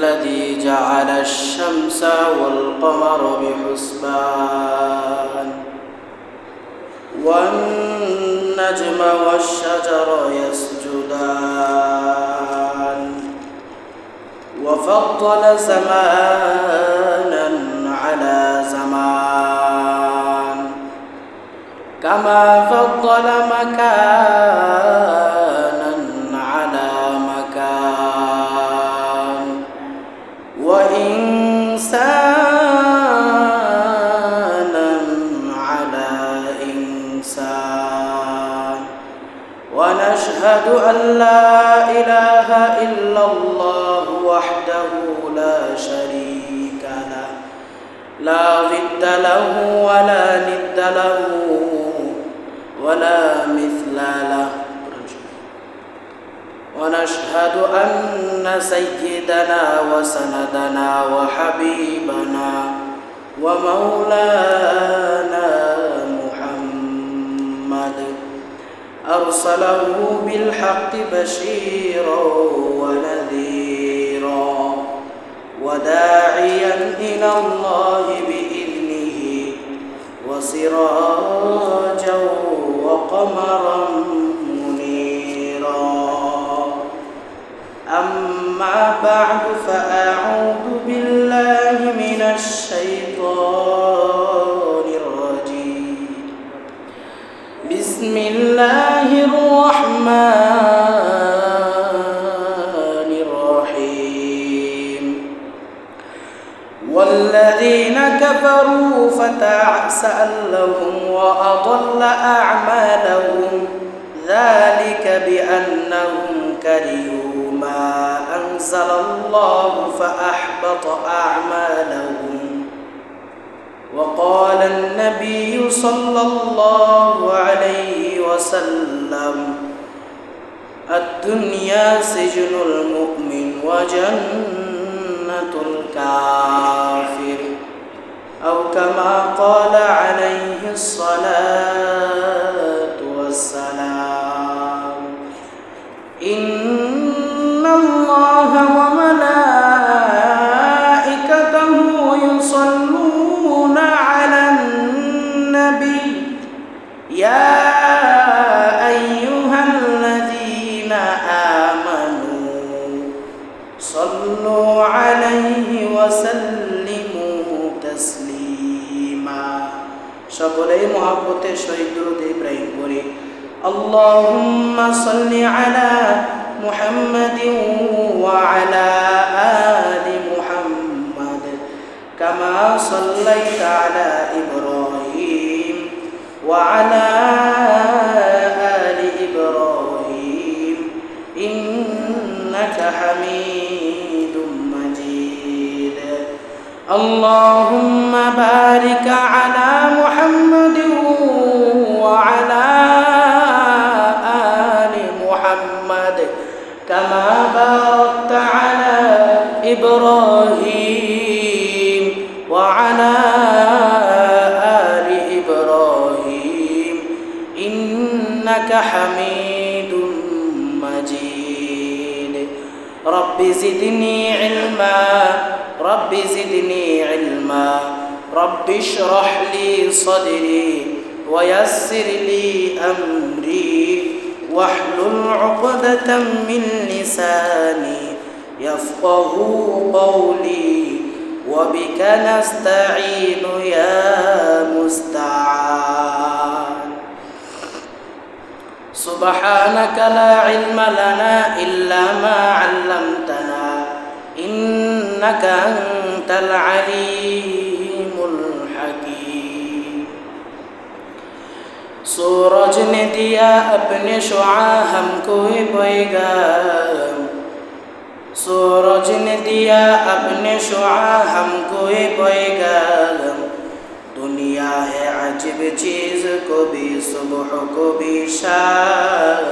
الذي جعل الشمس والقمر بحسبان والنجم والشجر يسجدان وفضل زمانا على زمان كما فضل مكانا على مكان وإنسانا على إنسان ونشهد أن لا إله إلا الله وحده لا شريك له لا ضد له ولا ند له ولا مثل له ونشهد أن سيدنا وسندنا وحبيبنا ومولانا محمد أرسله بالحق بشيرا ونذيرا وداعيا إلى الله بإذنه وسراجا وقمرا منيرا أما بعد فأعوذ بالله من الشيطان الرجيم بسم الله الرحمن الرحيم والذين كفروا فتعسا لهم وأضل أعمالهم ذلك بأنهم كرهوا ما أنزل الله فأحبط أعمالهم وقال النبي صلى الله عليه وسلم الدنيا سجن المؤمن وجنة الكافر أو كما قال عليه الصلاة والسلام إن الله وملائكته يصلون على النبي يا أيها الذين آمنوا صلوا عليه وسلموا تسليما সকলেই মহব্বতের সহিত দুরূদ ইব্রাহিম পড়ি اللهم صل على محمد وعلى آل محمد كما صليت على إبراهيم وعلى آل إبراهيم إنك حميد مجيد اللهم بارك على محمد وعلى كما باركت على إبراهيم وعلى آل إبراهيم إنك حميد مجيد رب زدني علما رب زدني علما رب اشرح لي صدري ويسر لي أمري واحلل عقدة من لساني يفقه قولي وبك نستعين يا مستعان سبحانك لا علم لنا إلا ما علمتنا إنك أنت العليم الحكيم सूरज ने दिया अपने शुआ हमको पैगाम सूरज ने दिया अपने शुआ हमको पैगाम दुनिया है अजीब चीज़ को भी सुबह को भी शाम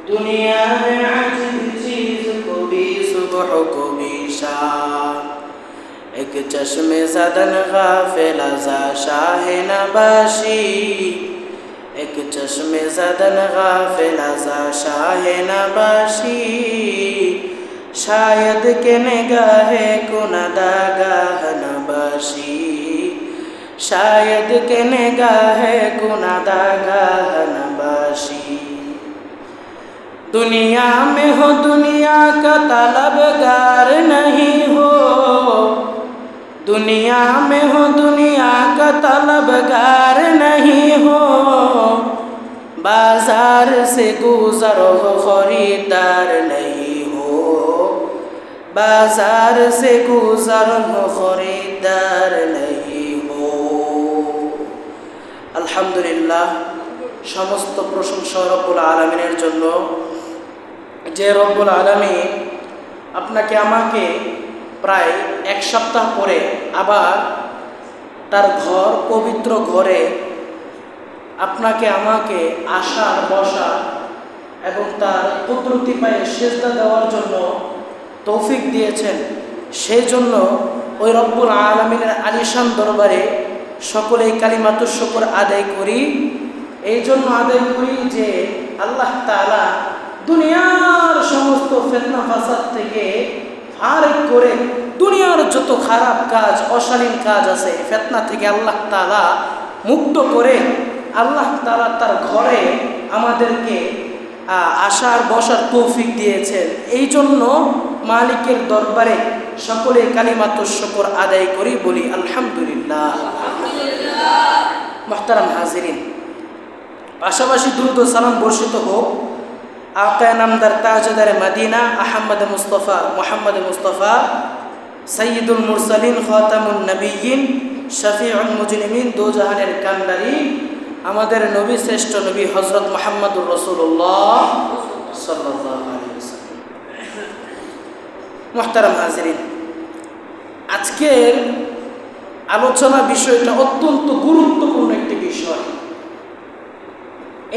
दुनिया है अजीब चीज़ को भी सुबह को भी शाम एक चश्मे ज़दन गाफिल ज़ा शाह नबाशी एक चश्मे ज़दन गाफिल ज़ा शाह नबाशी शायद के निगाहे गुनाहगाह नबाशी, शायद के निगाहे गुनाहगाह नबाशी। दुनिया में हो दुनिया का तलबगार नहीं हो, दुनिया में हो दुनिया का तलबगार नहीं हो, बाजार से गुजर हो खरीदार नहीं हो, बाजार से गुजर हो खरीदार नहीं हो। अल्हम्दुलिल्लाह, समस्त प्रशंसा रब्बुल आलमीনের জন্য, যে রব্বুল আলামিন আপনাকে আমাকে প্রায় এক সপ্তাহ পরে আবার তার ঘর, পবিত্র ঘরে আপনাকে আমাকে আসার, বসার এবং তার কুদরতি পায়ে সিজদা দেওয়ার জন্য তৌফিক দিয়েছেন। সেই জন্য ওই রব্বুল আলামিনের আলিশান দরবারে সকলেই কালিমাতুশ শুকর আদায় করি। এই জন্য আদায় করি যে আল্লাহ তাআলা দুনিয়ার সমস্ত ফিতনা ফাসাদ থেকে ফারিক করে দুনিয়ার যত খারাপ কাজ, অশালীন কাজ আছে, ফিতনা থেকে আল্লাহ তাআলা মুক্ত করে আল্লাহ তাআলা তার ঘরে আমাদেরকে আসার, বসার তৌফিক দিয়েছেন। এই জন্য মালিকের দরবারে সকলে কালিমাতুশ শুকর আদায় করি, বলি আলহামদুলিল্লাহ। মুহতারাম হাজিরিন, পাশাপাশি দুরূদ ও সালাম বর্ষিত হোক আকা নামদার তাজদার মদিনা আহমদ মুস্তাফা মুহাম্মদ মুস্তাফা সৈয়দুল মুরসালিন খাতামুন নবিয়্যিন শফিউল মুজরিমিন, দো জাহানের কান্ডারি, আমাদের নবী, শ্রেষ্ঠ নবী হযরত মুহাম্মদুর রাসূলুল্লাহ সাল্লাল্লাহু আলাইহি ওয়াসাল্লাম। মুহতারাম হাজিরিন, আজকের আলোচনা বিষয়টা অত্যন্ত গুরুত্বপূর্ণ একটি বিষয়।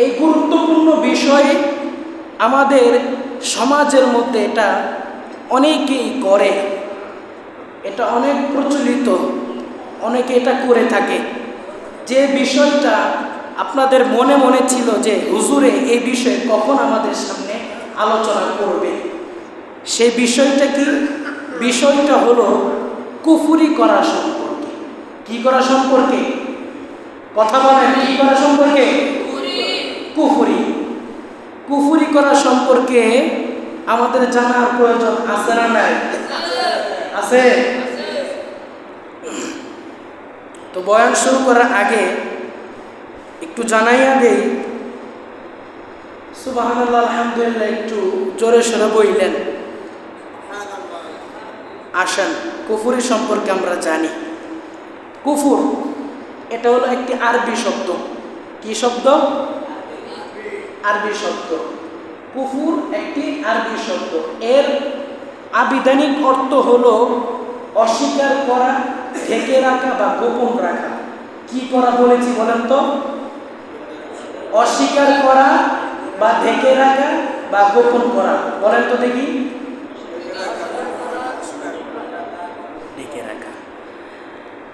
এই গুরুত্বপূর্ণ বিষয় আমাদের সমাজের মধ্যে এটা অনেকেই করে, এটা অনেক প্রচলিত, অনেকে এটা করে থাকে। যে বিষয়টা আপনাদের মনে মনে ছিল যে হুজুরে এই বিষয়ে কখন আমাদের সামনে আলোচনা করবে, সেই বিষয়টা কি? বিষয়টা হলো কুফরি করা সম্পর্কে। কি করা সম্পর্কে? কথা বলেন, কি করা সম্পর্কে? কুফরি। কুফরি করা সম্পর্কে আমাদের জানার প্রয়োজন আছে না নাই? আছে। তো বয়ান শুরু করার আগে একটু জানাইয়া দেই, সুবহানাল্লাহ আলহামদুলিল্লাহ একটু জোরে সোরে বললেন। আসেন, কুফরি সম্পর্কে আমরা জানি। কুফর এটা হলো একটি আরবি শব্দ। কি শব্দ? আরবি শব্দ। কুফর একটি আরবি শব্দ। এর আবিধানিক অর্থ হলো অস্বীকার করা, ঢেকে রাখা বা গোপন রাখা। কি করা বলেছি বলেন তো? অস্বীকার করা বা ঢেকে রাখা বা গোপন করা। বলেন তো দেখি। ঢেকে রাখা।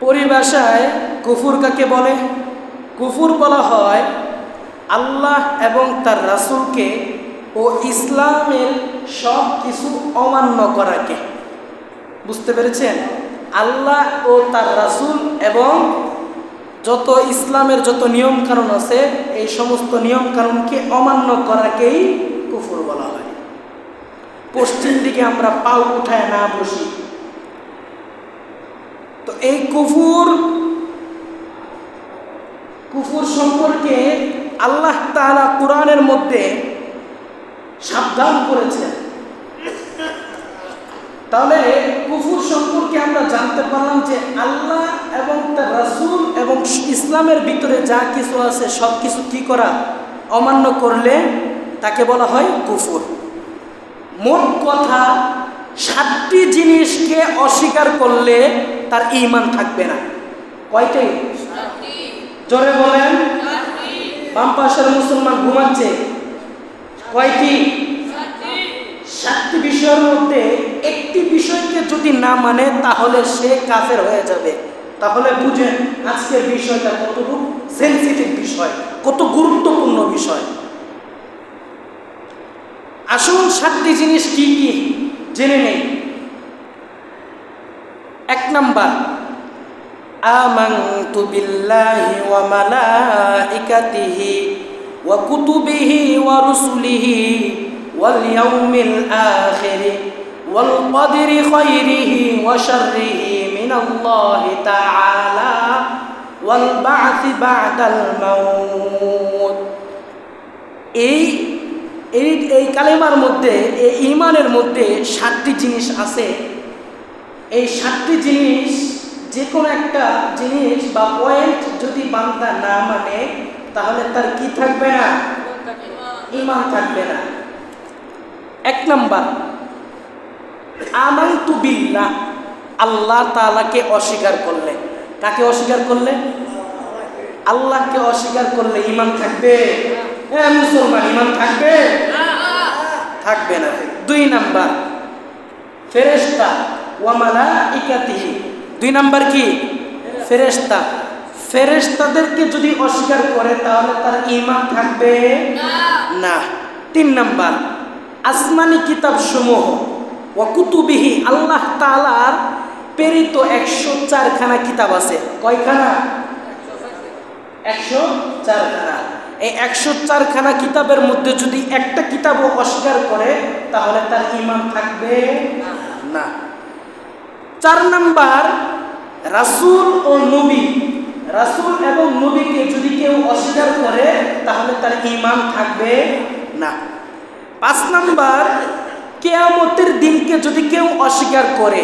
পরিভাষায় কুফর কাকে বলে? কুফর বলা হয় আল্লাহ এবং তার রাসূলকে ও ইসলামের সব কিছু অমান্য করাকে। বুঝতে পেরেছেন? আল্লাহ ও তার রাসূল এবং যত ইসলামের যত নিয়ম কানুন আছে, এই সমস্ত নিয়ম কানুনকে অমান্য করাকেই কুফর বলা হয়। পশ্চিম দিকে আমরা পাও উঠায় না বসি। তো এই কুফর সম্পর্কে আল্লাহ তাআলা কুরআনের মধ্যে সাবধান করেছেন। তাহলে কুফর সম্পর্কে আমরা জানতে পারলাম যে আল্লাহ এবং তার রাসূল এবং ইসলামের ভিতরে যা কিছু আছে সব কিছু কি করা? অমান্য করলে তাকে বলা হয় কুফর। মোট কথা 7টি জিনিসকে অস্বীকার করলে তার ঈমান থাকবে না। কয়টি? জোরে বলেন। বাম পাশের মুসলমান ঘুমাচ্ছে। কয়টি? 7টি বিষয়ের মধ্যে একটি বিষয়কে যদি না মানে তাহলে সে কাফের হয়ে যাবে। তাহলে বুঝেন আজকের বিষয়টা কতটুকু সেনসিটিভ বিষয়, কত গুরুত্বপূর্ণ বিষয়। আসুন 7টি জিনিস কি কি জেনে নেই। এক নাম্বার, আমানতু বিল্লাহি ওয়া মালাইকাতিহি ওয়া কুতুবিহি ওয়া রুসুলিহি ওয়াল ইয়াউমিল আখির ওয়াল কদরি খায়রিহি ওয়া শাররিহি মিনাল্লাহি তাআলা ওয়াল বা'থি বা'দাল মাউত। এই কালেমার মধ্যে, এই ঈমানের মধ্যে 7টি জিনিস আছে। এই 7টি জিনিস, যে কোনো একটা জিনিস বা পয়েন্ট যদি বান্দা না মানে তাহলে তার কি থাকবে না? ঈমান থাকবে না। এক নাম্বার, আমানতু বিল্লাহ, আল্লাহ তাআলাকে অস্বীকার করলে। কাকে অস্বীকার করলে? আল্লাহকে অস্বীকার করলে ঈমান থাকবে? হ্যাঁ মুসলমান, ঈমান থাকবে? থাকবে না। 2 নাম্বার, ফেরেশতা ওয়া মালাইকাতিহি। 2 নাম্বার কি? ফেরেশতা। ফেরেশতাদেরকে যদি অস্বীকার করে তাহলে তার ঈমান থাকবে না। 3 নাম্বার, আসমানি কিতাব সমূহ ওয়া কুতুবিহি, আল্লাহ তাআলার প্রেরিত 104 খানা কিতাব আছে। কয়খানা? 104 খানা। এই 104 খানা কিতাবের মধ্যে যদি একটা কিতাবও অস্বীকার করে তাহলে তার ঈমান থাকবে না। 4 নাম্বার, রাসূল ও নবী, রাসূল এবং নবীকে যদি কেউ অস্বীকার করে তাহলে তার ঈমান থাকবে না। 5 নাম্বার, কিয়ামতের দিনকে যদি কেউ অস্বীকার করে,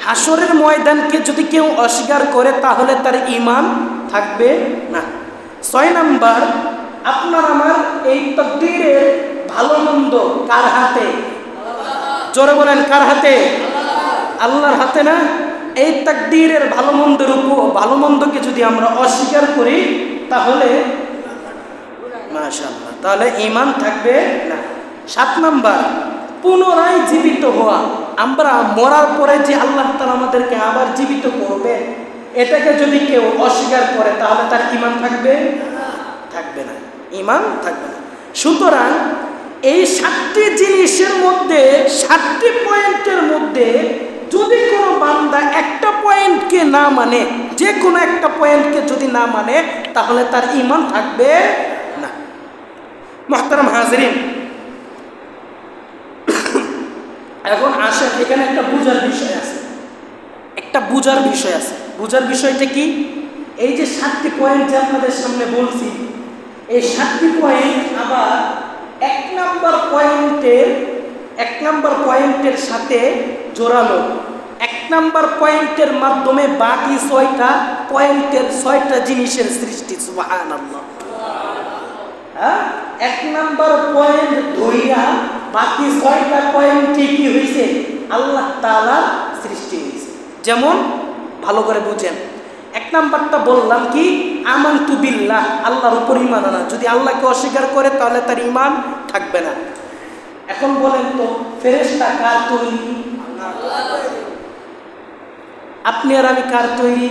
হাসরের ময়দানকে যদি কেউ অস্বীকার করে তাহলে তার ঈমান থাকবে না। 6 নাম্বার, আপনার আমার এই তাকদীরের ভালো মন্দ কার হাতে? জোরে বলেন, কার হাতে? আল্লাহর হাতে না? এই তাকদীরের ভালো মন্দের উপর, ভালো মন্দকে যদি আমরা অস্বীকার করি তাহলে মাশাআল্লাহ, তাহলে ঈমান থাকবে না। 7 নাম্বার, পুনরায় জীবিত হওয়া। আমরা মরার পরে যে আল্লাহ তাআলা আমাদেরকে আবার জীবিত করবে, এটাকে যদি কেউ অস্বীকার করে তাহলে তার ঈমান থাকবে? থাকবে না, ঈমান থাকবে না। সুতরাং এই 7টি জিনিসের মধ্যে, 7টি পয়েন্টের মধ্যে যদি কোনো বান্দা একটা পয়েন্টকে না মানে, যে কোনো একটা পয়েন্টকে যদি না মানে তাহলে তার ঈমান থাকবে না। মুহতারাম হাজিরিন, এখন আসেন, এখানে একটা বুঝার বিষয় আছে। একটা বুঝার বিষয় আছে। বুঝার বিষয়টা কি? এই যে 7টি পয়েন্ট যে আপনাদের সামনে বলছি, এই 7টি পয়েন্ট আবার 1 নাম্বার পয়েন্টের সাথে জোড়ালো। 1 নাম্বার পয়েন্টের মাধ্যমে বাকি 6টা পয়েন্টের 6টা জিনিসের সৃষ্টি। সুবহানাল্লাহ। হ্যাঁ, 1 নাম্বার পয়েন্ট ধইরা বাকি 6টা পয়েন্ট কি হয়েছে? আল্লাহ তাআলার সৃষ্টি হয়েছে। যেমন ভালো করে বুঝেন, 1 নাম্বারটা বললাম কি? আমানতু বিল্লাহ, আল্লাহর উপর ঈমান আনা। যদি আল্লাহকে অস্বীকার করে তাহলে তার ঈমান থাকবে না। এখন বলেন তো, ফেরেশতা কার তৈরি? আপনি আর আমি কার তৈরি?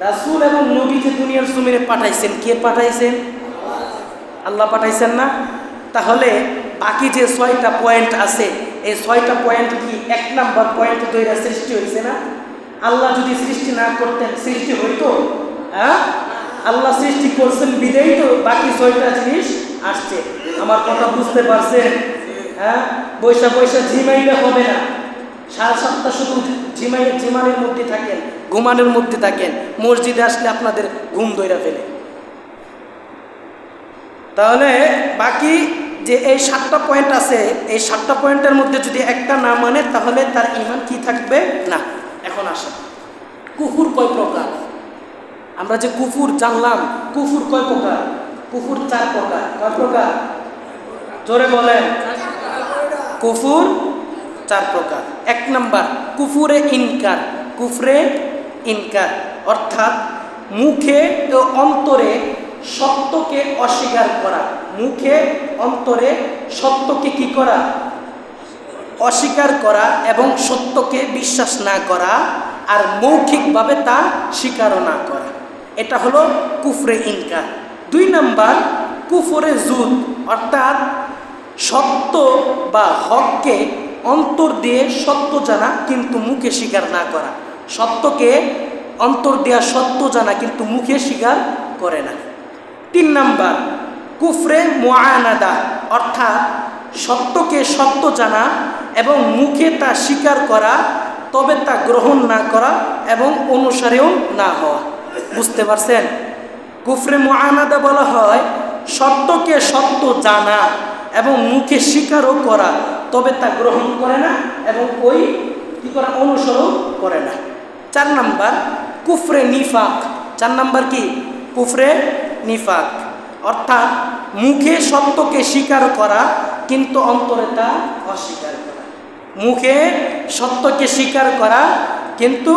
রাসূল এবং নবী যে দুনিয়ার জমিনে পাঠাইছেন, কে পাঠাইছেন? আল্লাহ পাঠাইছেন না? তাহলে বাকি যে 6টা পয়েন্ট আছে, এই 6টা পয়েন্ট কি 1 নাম্বার পয়েন্ট তৈরি সৃষ্টি হয়েছে না? আল্লাহ যদি সৃষ্টি না করতেন সৃষ্টি হইতো? হ্যাঁ, আল্লাহ সৃষ্টি করছেন বিদেই তো বাকি 6টা জিনিস আসছে। আমার কথা বুঝতে পারছেন? হ্যাঁ, বৈশা বৈশা ঝিমাইলে হবে না। সারা সপ্তাহ শুধু ঝিমানের মধ্যে থাকেন, ঘুমানোর মধ্যে থাকেন, মসজিদে আসলে আপনাদের ঘুম ধইরা ফেলে। তাহলে বাকি যে এই 7টা পয়েন্ট আছে, এই 7টা পয়েন্টের মধ্যে যদি একটা না মানে তাহলে তার ঈমান কি থাকবে না। এখন আসেন, কুফুর কয় প্রকার? আমরা যে কুফুর জানলাম, কুফুর কয় প্রকার? কুফুর 4 প্রকার। কয় প্রকার? জোরে বলেন। কুফুর 4 প্রকার। 1 নাম্বার, কুফুরে ইনকার। কুফরে ইনকার অর্থাৎ মুখে ও অন্তরে সত্যকে অস্বীকার করা। মুখে অন্তরে সত্যকে কি করা? অস্বীকার করা এবং সত্যকে বিশ্বাস না করা, আর মৌখিকভাবে তা স্বীকারও না করা। এটা হলো কুফরে ইনকার। 2 নাম্বার, কুফরে জুদ অর্থাৎ সত্য বা হককে অন্তর দিয়ে সত্য জানা কিন্তু মুখে স্বীকার না করা। সত্যকে অন্তর দেয়া সত্য জানা কিন্তু মুখে স্বীকার করে না। 3 নাম্বার কুফরে মুআনাদা, অর্থাৎ সত্যকে সত্য জানা এবং মুখে তা স্বীকার করা, তবে তা গ্রহণ না করা এবং অনুসারেও না হওয়া। বুঝতে পারছেন? কুফরে মুআনাদা বলা হয় সত্যকে সত্য জানা এবং মুখে স্বীকারও করা, তবে তা গ্রহণ করে না এবং ওই কি করে অনুসরণ করে না। 4 নাম্বার কুফরে নিফাক। 4 নাম্বার কি? কুফরে নিফাক, অর্থাৎ মুখে সত্যকে স্বীকার করা কিন্তু অন্তরে তা অস্বীকার করা। মুখে সত্যকে স্বীকার করা কিন্তু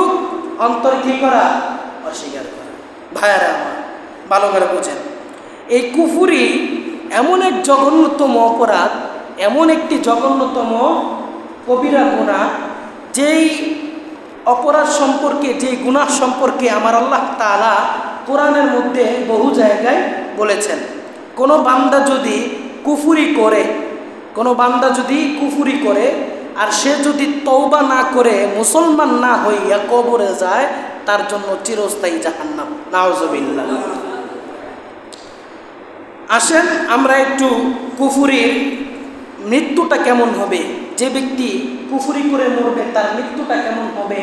অন্তরে কি করা? অস্বীকার করা। ভাইয়ারা আমার ভালো করে বোঝেন, এই কুফরি এমন এক জঘন্যতম অপরাধ, এমন একটি জঘন্যতম কবিরা গুনাহ, যেই অপরাধ সম্পর্কে, যেই গুনাহ সম্পর্কে আমার আল্লাহ তাআলা কোরআনের মধ্যে বহু জায়গায় বলেছেন। কোনো বান্দা যদি কুফরি করে, কোনো বান্দা যদি কুফরি করে আর সে যদি তওবা না করে মুসলমান না হইয়া কবরে যায়, তার জন্য চিরস্থায়ী জাহান্নাম। নাউজুবিল্লাহ। আসেন আমরা একটু কুফরির মৃত্যুটা কেমন হবে, যে ব্যক্তি কুফরি করে মরবে তার মৃত্যুটা কেমন হবে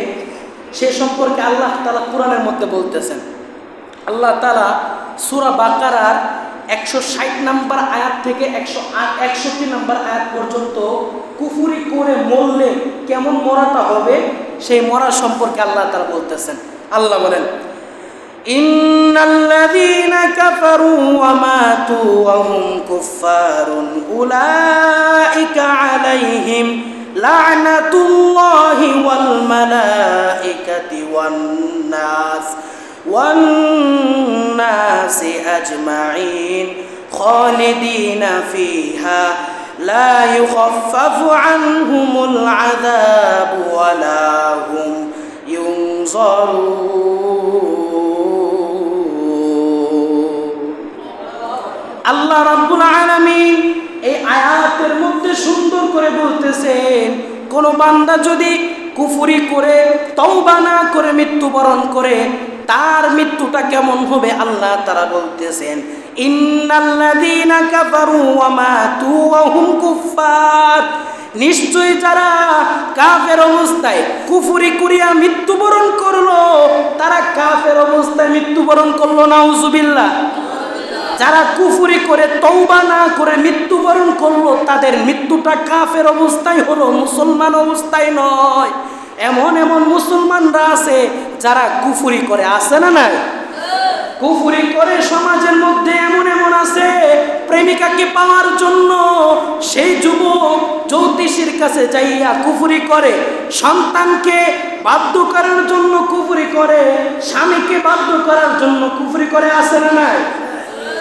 সে সম্পর্কে আল্লাহ তাআলা কোরআনের মধ্যে বলতেছেন। আল্লাহ তাআলা সূরা বাকারার 160 নম্বর আয়াত থেকে 161 নম্বর আয়াত পর্যন্ত কুফরি করে মরলে কেমন মরাটা হবে সেই মরা সম্পর্কে আল্লাহ তাআলা বলতেছেন। আল্লাহ বলেন, ইন্নাল্লাযীনা কাফারু ওয়া মাতু ওয়া হুম কুফফারুন উলাইকা আলাইহিম লা'নাতুল্লাহি ওয়াল মালাইকাতি ওয়ান নাসি আজমাইন খালিদিনা ফিহা লা ইউখাফফাফু আনহুমুল আযাবু ওয়া লা হুম ইউনজারুন। আল্লাহ রাব্বুল আলামিন এই আয়াতের মধ্যে সুন্দর করে বলতেছেন, কোন বান্দা যদি কুফরি করে তওবা না করে মৃত্যুবরণ করে তার মৃত্যুটা কেমন হবে আল্লাহ তাআলা বলতেছেন, ইন্নাল্লাযীনা কাফারু ওয়া মাতু ওয়া হুম কুফফার, নিশ্চয়ই যারা কাফের অবস্থায় কুফরি করিয়া মৃত্যুবরণ করলো তারা কাফের অবস্থায় মৃত্যুবরণ করলো। নাউজুবিল্লাহ। যারা কুফরি করে তওবা না করে মৃত্যুবরণ করলো তাদের মৃত্যুটা কাফের অবস্থায় হলো, মুসলমান অবস্থায় নয়। এমন এমন মুসলমানরা আছে যারা কুফরি করে, আছে না নাই? কুফরি করে সমাজের মধ্যে এমন এমন আছে, প্রেমিকাকে পাওয়ার জন্য সেই যুবক জ্যোতিষীর কাছে যাইয়া কুফরি করে, সন্তানকে বাধ্য করার জন্য কুফরি করে, স্বামীকে বাধ্য করার জন্য কুফরি করে, আছে না নাই?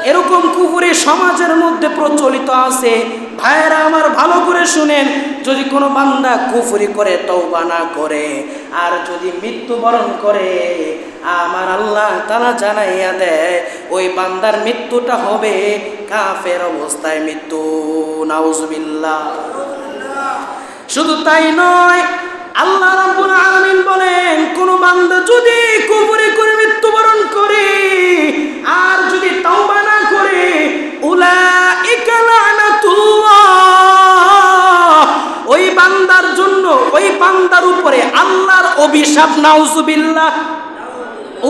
এরকম কুফরি সমাজের মধ্যে প্রচলিত আছে। ভাইয়েরা আমার ভালো করে শুনেন, যদি কোনো বান্দা কুফরি করে তওবা না করে আর যদি মৃত্যুবরণ করে, আমার আল্লাহ তাআলা জানাইয়া দেয় ওই বান্দার মৃত্যুটা হবে কাফের অবস্থায় মৃত্যু। নাউজুবিল্লাহ। শুধু তাই নয়, আল্লাহ রাব্বুল আলামিন বলেন, কোন বান্দা যদি কুফরি করে মৃত্যুবরণ করে আর যদি তওবা না করে, উলাইকা লা'নাতুল্লাহ, ওই বান্দার জন্য, ওই বান্দার উপরে আল্লাহর অভিশাপ। নাউজুবিল্লাহ।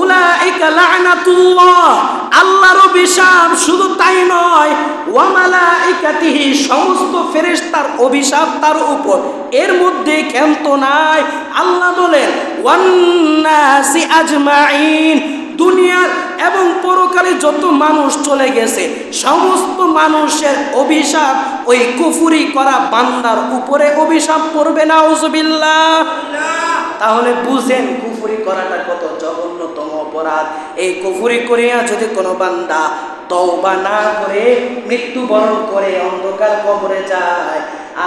উলাইকা লা'নাতুল্লাহ, আল্লাহর অভিশাপ। শুধু তাই নয়, ওয়া মালাইকাতিহি, সমস্ত ফেরেশতার অভিশাপ তার উপর। এর মধ্যে ক্ষান্ত নাই। আল্লাহ বলেন, ওয়ান নাসি আজমাইন, দুনিয়ার এবং পরকালে যত মানুষ চলে গেছে সমস্ত মানুষের অভিশাপ ওই কুফরি করা বান্দার উপরে অভিশাপ পড়বে। নাউজুবিল্লাহ। তাহলে বুঝেন কুফরি করাটা কত জঘন্যতম অপরাধ। এই কুফরি করিয়া যদি কোনো বান্দা তওবা না করে মৃত্যুবরণ করে অন্ধকার কবরে যায়,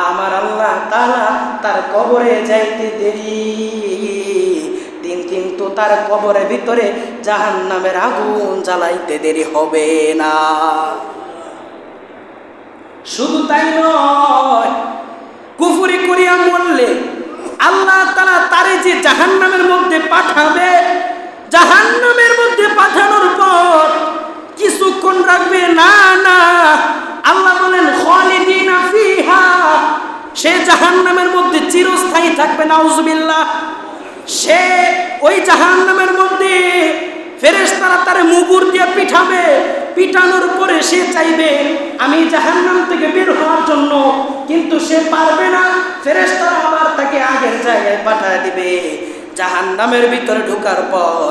আমার আল্লাহ তাআলা তার কবরে যাইতে দেরি কিন্তু তার কবরের ভিতরে জাহান্নামের আগুন জ্বালাইতে দেরি হবে না। শুধু তাই নয়, কুফরি করিয়া মরলে আল্লাহ তাআলা তারে যে জাহান্নামের মধ্যে পাঠাবে, জাহান্নামের মধ্যে পাঠানোর পর কিছুক্ষণ রাখবে না, না, আল্লাহ বলেন খালিদিনা ফিহা, সে জাহান্নামের মধ্যে চিরস্থায়ী থাকবে। নাউজুবিল্লাহ। সে ওই জাহান্নামের মধ্যে ফেরেশতারা তারে মুগুর দিয়ে পিঠাবে, পিটানোর পরে সে চাইবে আমি জাহান্নাম থেকে বের হওয়ার জন্য, কিন্তু সে পারবে না। ফেরেশতারা আবার তাকে আগের জায়গায় পাঠিয়ে দিবে। জাহান্নামের ভিতরে ঢোকার পর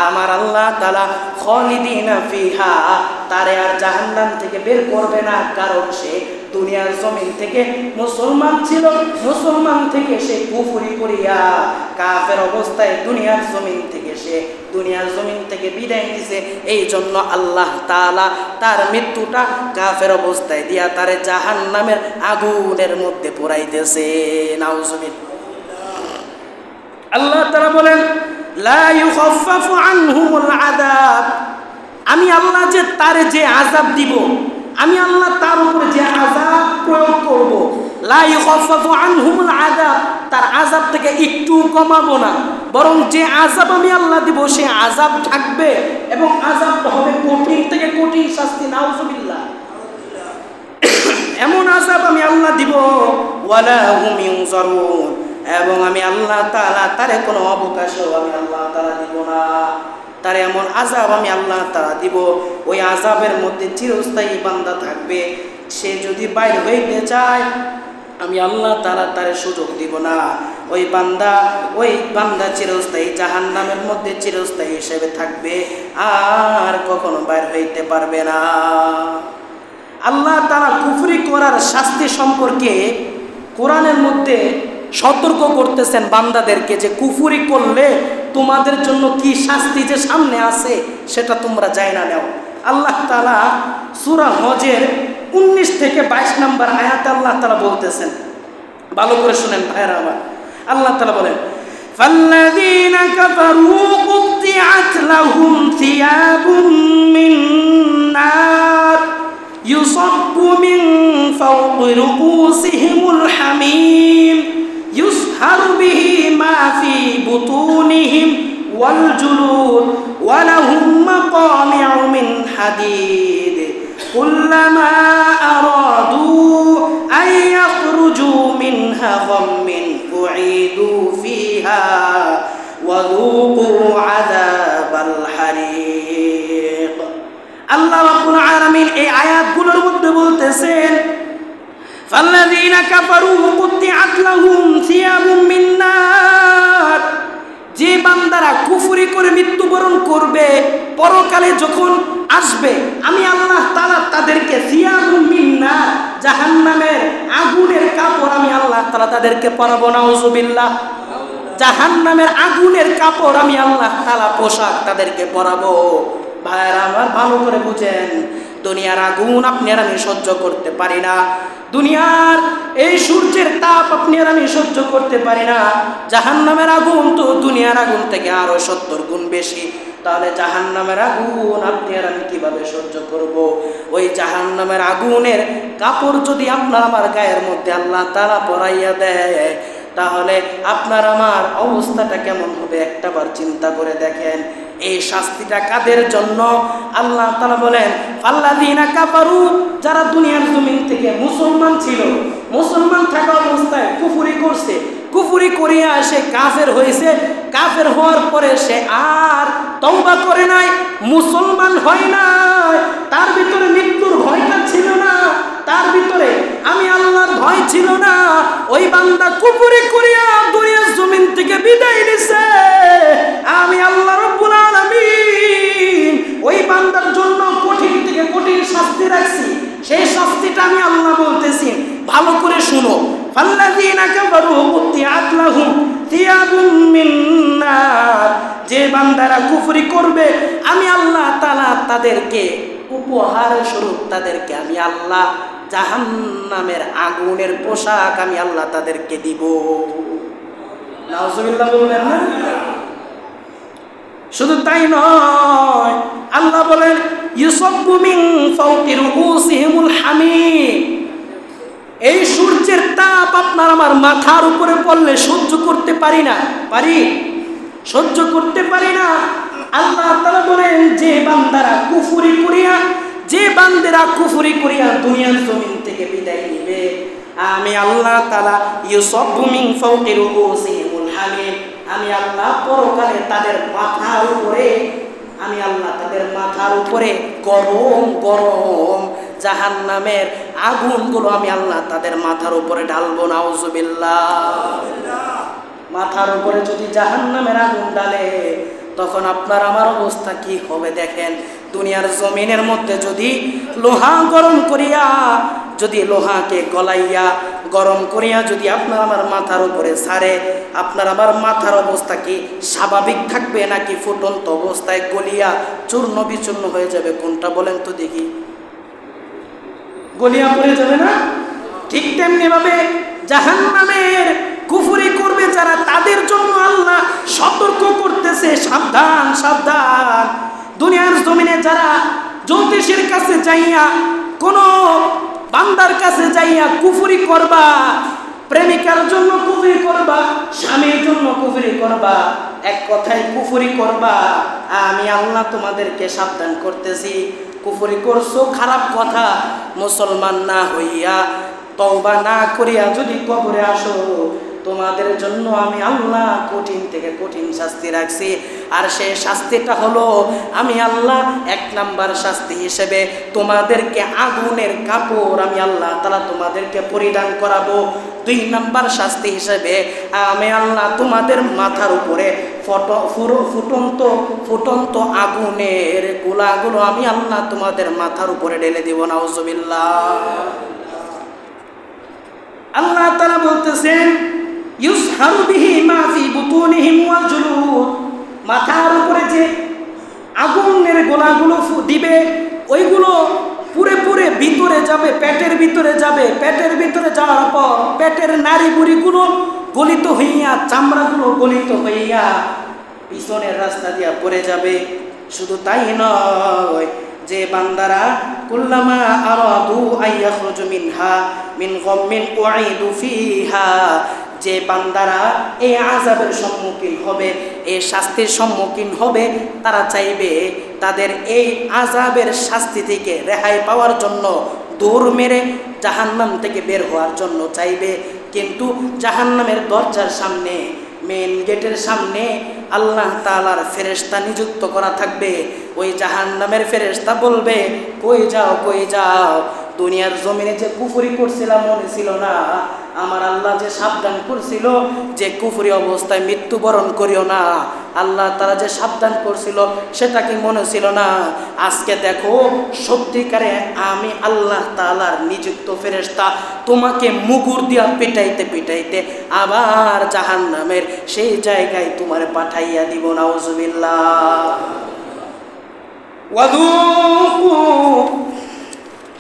আমার আল্লাহ তাআলা খালিদিনা ফিহা, তারে আর জাহান্নাম থেকে বের করবে না, কারণ সে দুনিয়ার জমিন থেকে মুসলমান ছিল, মুসলমান থেকে সে কুফরি করিয়া কাফের অবস্থায় দুনিয়ার জমিন থেকে বিদায় নিছে। এই জন্য আল্লাহ তাআলা তার মৃত্যুটা কাফের অবস্থায় দিয়া তারে জাহান্নামের আগুনের মধ্যে পোড়াইতেছে। নাউজুবিল্লাহ। আল্লাহ তাআলা বলেন লা ইউখাফফাফু আনহুমুল আযাব, আমি আল্লাহ যে তারে যে আযাব দিব, আমি আল্লাহ তার উপরে যে আযাব প্রয়োগ করব, লা ইউখাফফাফু আনহুমুল আযাব, তার আযাব থেকে একটু কমাবো না, বরং যে আযাব আমি আল্লাহ দিব সে আযাব থাকবে এবং আযাবটা হবে কঠিন থেকে কঠিন শাস্তি। নাউজুবিল্লাহ। এমন আযাব আমি আল্লাহ দিব, ওয়ালা হুম ইউনজারুন, এবং আমি আল্লাহ তাআলা তারে কোনো অবকাশও আমি আল্লাহ তাআলা দিব না। তারে এমন আযাব আমি আল্লাহ তাআলা দিব, ওই আযাবের মধ্যে চিরস্থায়ী বান্দা থাকবে। সে যদি বাইরে হইতে চায় আমি আল্লাহ তাআলা তারে সুযোগ দিব না। ওই বান্দা চিরস্থায়ী জাহান্নামের মধ্যে চিরস্থায়ী হিসেবে থাকবে, আর কখনো বাইরে হইতে পারবে না। আল্লাহ তাআলা কুফরি করার শাস্তি সম্পর্কে কোরআনের মধ্যে সতর্ক করতেছেন বান্দাদেরকে, যে কুফরি করলে তোমাদের জন্য কি শাস্তি যে সামনে আছে সেটা তোমরা জানা নাও। আল্লাহ তাআলা সূরা হজের 19 থেকে 22 নম্বর আয়াতে আল্লাহ তাআলা বলতেছেন, ভালো করে শুনেন ভাইরা আমার। আল্লাহ তাআলা বলেন ফাল্লাযীনা কাফারু কুত্তিআত লাহুম থিয়াবুম মিন নার ইউসাব্বু মিন ফাওqi রুউসিহিমুল হামীম ইউসহারু বিহি মা ফি বুতুনিহিম ওয়াল জুলুদ ওয়া লাহুম মাকামিউ মিন হাদীদ কুল্লামা আরাদু আন ইয়াখরুজু মিনহা গাম্মিন উঈদু ফিহা ওয়া যুকু আযাবাল হারিক। আল্লাহ রাব্বুল আলামিন এই আয়াতগুলোর মধ্যে বলতেছেন ফাল্লাযীনা কাফারু কুত্তিআত লাহুম থিয়াবুম মিন নার, যে বান্দারা কুফরি করে মৃত্যুবরণ করবে পরকালে যখন আসবে আমি আল্লাহ তাআলা তাদেরকে থিয়াবুম মিন নার, জাহান্নামের আগুনের কাপড় আমি আল্লাহ তাআলা তাদেরকে পরাবো। নাউজুবিল্লাহ। জাহান্নামের আগুনের কাপড় আমি আল্লাহ তাআলা পোশাক তাদেরকে পরাবো। ভাইরা আমার ভালো করে বুঝেন, দুনিয়ার আগুন আপনি আর আমি সহ্য করতে পারি না, দুনিয়ার এই সূর্যের তাপ আপনি আর আমি সহ্য করতে পারি না। জাহান্নামের আগুন তো দুনিয়ার আগুন থেকে আরো 70 গুণ বেশি। তাহলে জাহান্নামের আগুন আপনি আর আমি কিভাবে সহ্য করব? ওই জাহান্নামের আগুনের কাপড় যদি আপনার আমার গায়ের মধ্যে আল্লাহ তাআলা পরাইয়া দেয়, তাহলে আপনার আমার অবস্থাটা কেমন হবে একটাবার চিন্তা করে দেখেন। এই শাস্তিটা কাদের জন্য? আল্লাহ তাআলা বলেন ফাল্লাযীনা কাফারু, যারা দুনিয়ার জমিন থেকে মুসলমান ছিল, মুসলমান থাকা অবস্থায় কুফরি করছে, কুফরি করিয়া সে কাফের হয়েছে, কাফের হওয়ার পরে সে আর তওবা করে নাই, মুসলমান হয় নাই, তার ভিতরে মৃত্যুর ভয়টা ছিল না, তার ভিতরে আমি আল্লাহর ভয় ছিল না, ওই বান্দা কুফরি করিয়া দুনিয়ার জমিন থেকে বিদায় নিছে। আমি আল্লাহ রাব্বুল আলামিন ওই বান্দার জন্য কঠিন থেকে কঠিন শাস্তি রাখছি। সেই শাস্তিটা আমি আল্লাহ বলতেছি, ভালো করে শুনো। ফাল্লাযীনা কাফারু কুত্তিআত লাহুম থিয়াবুম মিন নার, যে বান্দারা কুফরি করবে আমি আল্লাহ তাআলা তাদেরকে উপহার স্বরূপ তাদেরকে আমি আল্লাহ জাহান্নামের আগুনের পোশাক আমি আল্লাহ তাদেরকে দিব। নাউজুবিল্লাহ বলবেন না? শুধু তাই নয়, আল্লাহ বলেন ইউসাব্বু মিন ফাওqি রুউসিহিমুল হামীম, এই সূর্যের তাপ আপনার আমার মাথার উপরে পড়লে সহ্য করতে পারি না, পারি? সহ্য করতে পারি না। আল্লাহ তাআলা বলেন, যে বান্দারা কুফরি করিয়া, যে বান্দারা কুফরি করিয়া দুনিয়ার জমিন থেকে বিদায় নিবে, আমি আল্লাহ তাআলা ইউসাব্বু মিন ফাওকি রুউসিহিমুল হামিম, আমি আল্লাহ পরকালে তাদের মাথার উপরে, আমি আল্লাহ তাদের মাথার উপরে গরম গরম জাহান্নামের আগুনগুলো আমি আল্লাহ তাদের মাথার উপরে ঢালবো। নাউজুবিল্লাহ। মাথার উপরে যদি জাহান্নামের আগুন ডালে তখন আপনার আমার অবস্থা কি হবে দেখেন। দুনিয়ার জমিনের মধ্যে যদি লোহা গরম করিয়া, যদি লোহাকে গলাইয়া গরম করিয়া যদি আপনার আমার মাথার উপরে ছাড়ে, আপনার আমার মাথার অবস্থা কি স্বাভাবিক থাকবে নাকি ফুটন্ত অবস্থায় গলিয়া চূর্ণ বিচূর্ণ হয়ে যাবে? কোনটা বলেন তো দেখি? গলিয়া পড়ে যাবে না? ঠিক তেমনি ভাবে জাহান্নামের কুফরি করবে যারা, তাদের জন্য আল্লাহ সতর্ক করতেছে, সাবধান সাবধান। দুনিয়ার জমিনে যারা জ্যোতিষীর কাছে যাইয়া, কোন বান্দার কাছে যাইয়া কুফরি করবা, প্রেমিকার জন্য কুফরি করবা, স্বামীর জন্য কুফরি করবা, এক কথায় কুফরি করবা, আমি আল্লাহ তোমাদেরকে সাবধান করতেছি। কুফরি করছো খারাপ কথা, মুসলমান না হইয়া তওবা না করিয়া যদি কবরে আসো, তোমাদের জন্য আমি আল্লাহ কঠিন থেকে কঠিন শাস্তি রাখছি। আর সেই শাস্তিটা হলো, আমি আল্লাহ 1 নাম্বার শাস্তি হিসেবে তোমাদেরকে আগুনের কাপড় আমি আল্লাহ তাআলা তোমাদেরকে পরিধান করাবো। 2 নাম্বার শাস্তি হিসেবে আমি আল্লাহ তোমাদের মাথার উপরে ফুটন্ত আগুনের গোলাগুলো আমি আল্লাহ তোমাদের মাথার উপরে ঢেলে দিব। নাউজুবিল্লাহ। আল্লাহ তাআলা বলতেছেন, ইউসহারু বিহি মা ফি বুতুনিহিম ওয়াল জুলুদ, মাথার উপরে যে আগুনের গোলাগুলো দিবে, ওইগুলো পুরে পুরে ভিতরে যাবে, পেটের ভিতরে যাবে। পেটের ভিতরে যাওয়ার পর পেটের নাড়ি বুড়িগুলো গলিত হইয়া, চামড়াগুলো গলিত হইয়া পিছনের রাস্তা দিয়া পড়ে যাবে। শুধু তাই নয়, যে বান্দারা কুল্লামা আরাদু আইয়াখরুজু মিনহা মিন গাম্মিন উঈদু ফিহা, যে বান্দারা এই আযাবের সম্মুখীন হবে, এই শাস্তির সম্মুখীন হবে, তারা চাইবে তাদের এই আযাবের শাস্তি থেকে রেহাই পাওয়ার জন্য দৌড় মেরে জাহান্নাম থেকে বের হওয়ার জন্য চাইবে। কিন্তু জাহান্নামের দরজার সামনে, মেন গেটের সামনে আল্লাহ তাআলার ফেরেশতা নিযুক্ত করা থাকবে। ওই জাহান্নামের ফেরেশতা বলবে, কই যাও কই যাও, দুনিয়ার জমিনে যে কুফরি করছিলাম মনে ছিল না? আমার আল্লাহ যে সাবধান করছিল যে কুফরি অবস্থায় মৃত্যুবরণ করিও না, আল্লাহ তাআলা যে সাবধান করছিল সেটা কি মনে ছিল না? আজকে দেখো সত্যিকারে আমি আল্লাহ তাআলার নিযুক্ত ফেরেশতা তোমাকে মুগুর দিয়া পিটাইতে পিটাইতে আবার জাহান্নামের সেই জায়গায় তোমার পাঠাইয়া দিব। নাউজুবিল্লাহ। ওয়াযুকু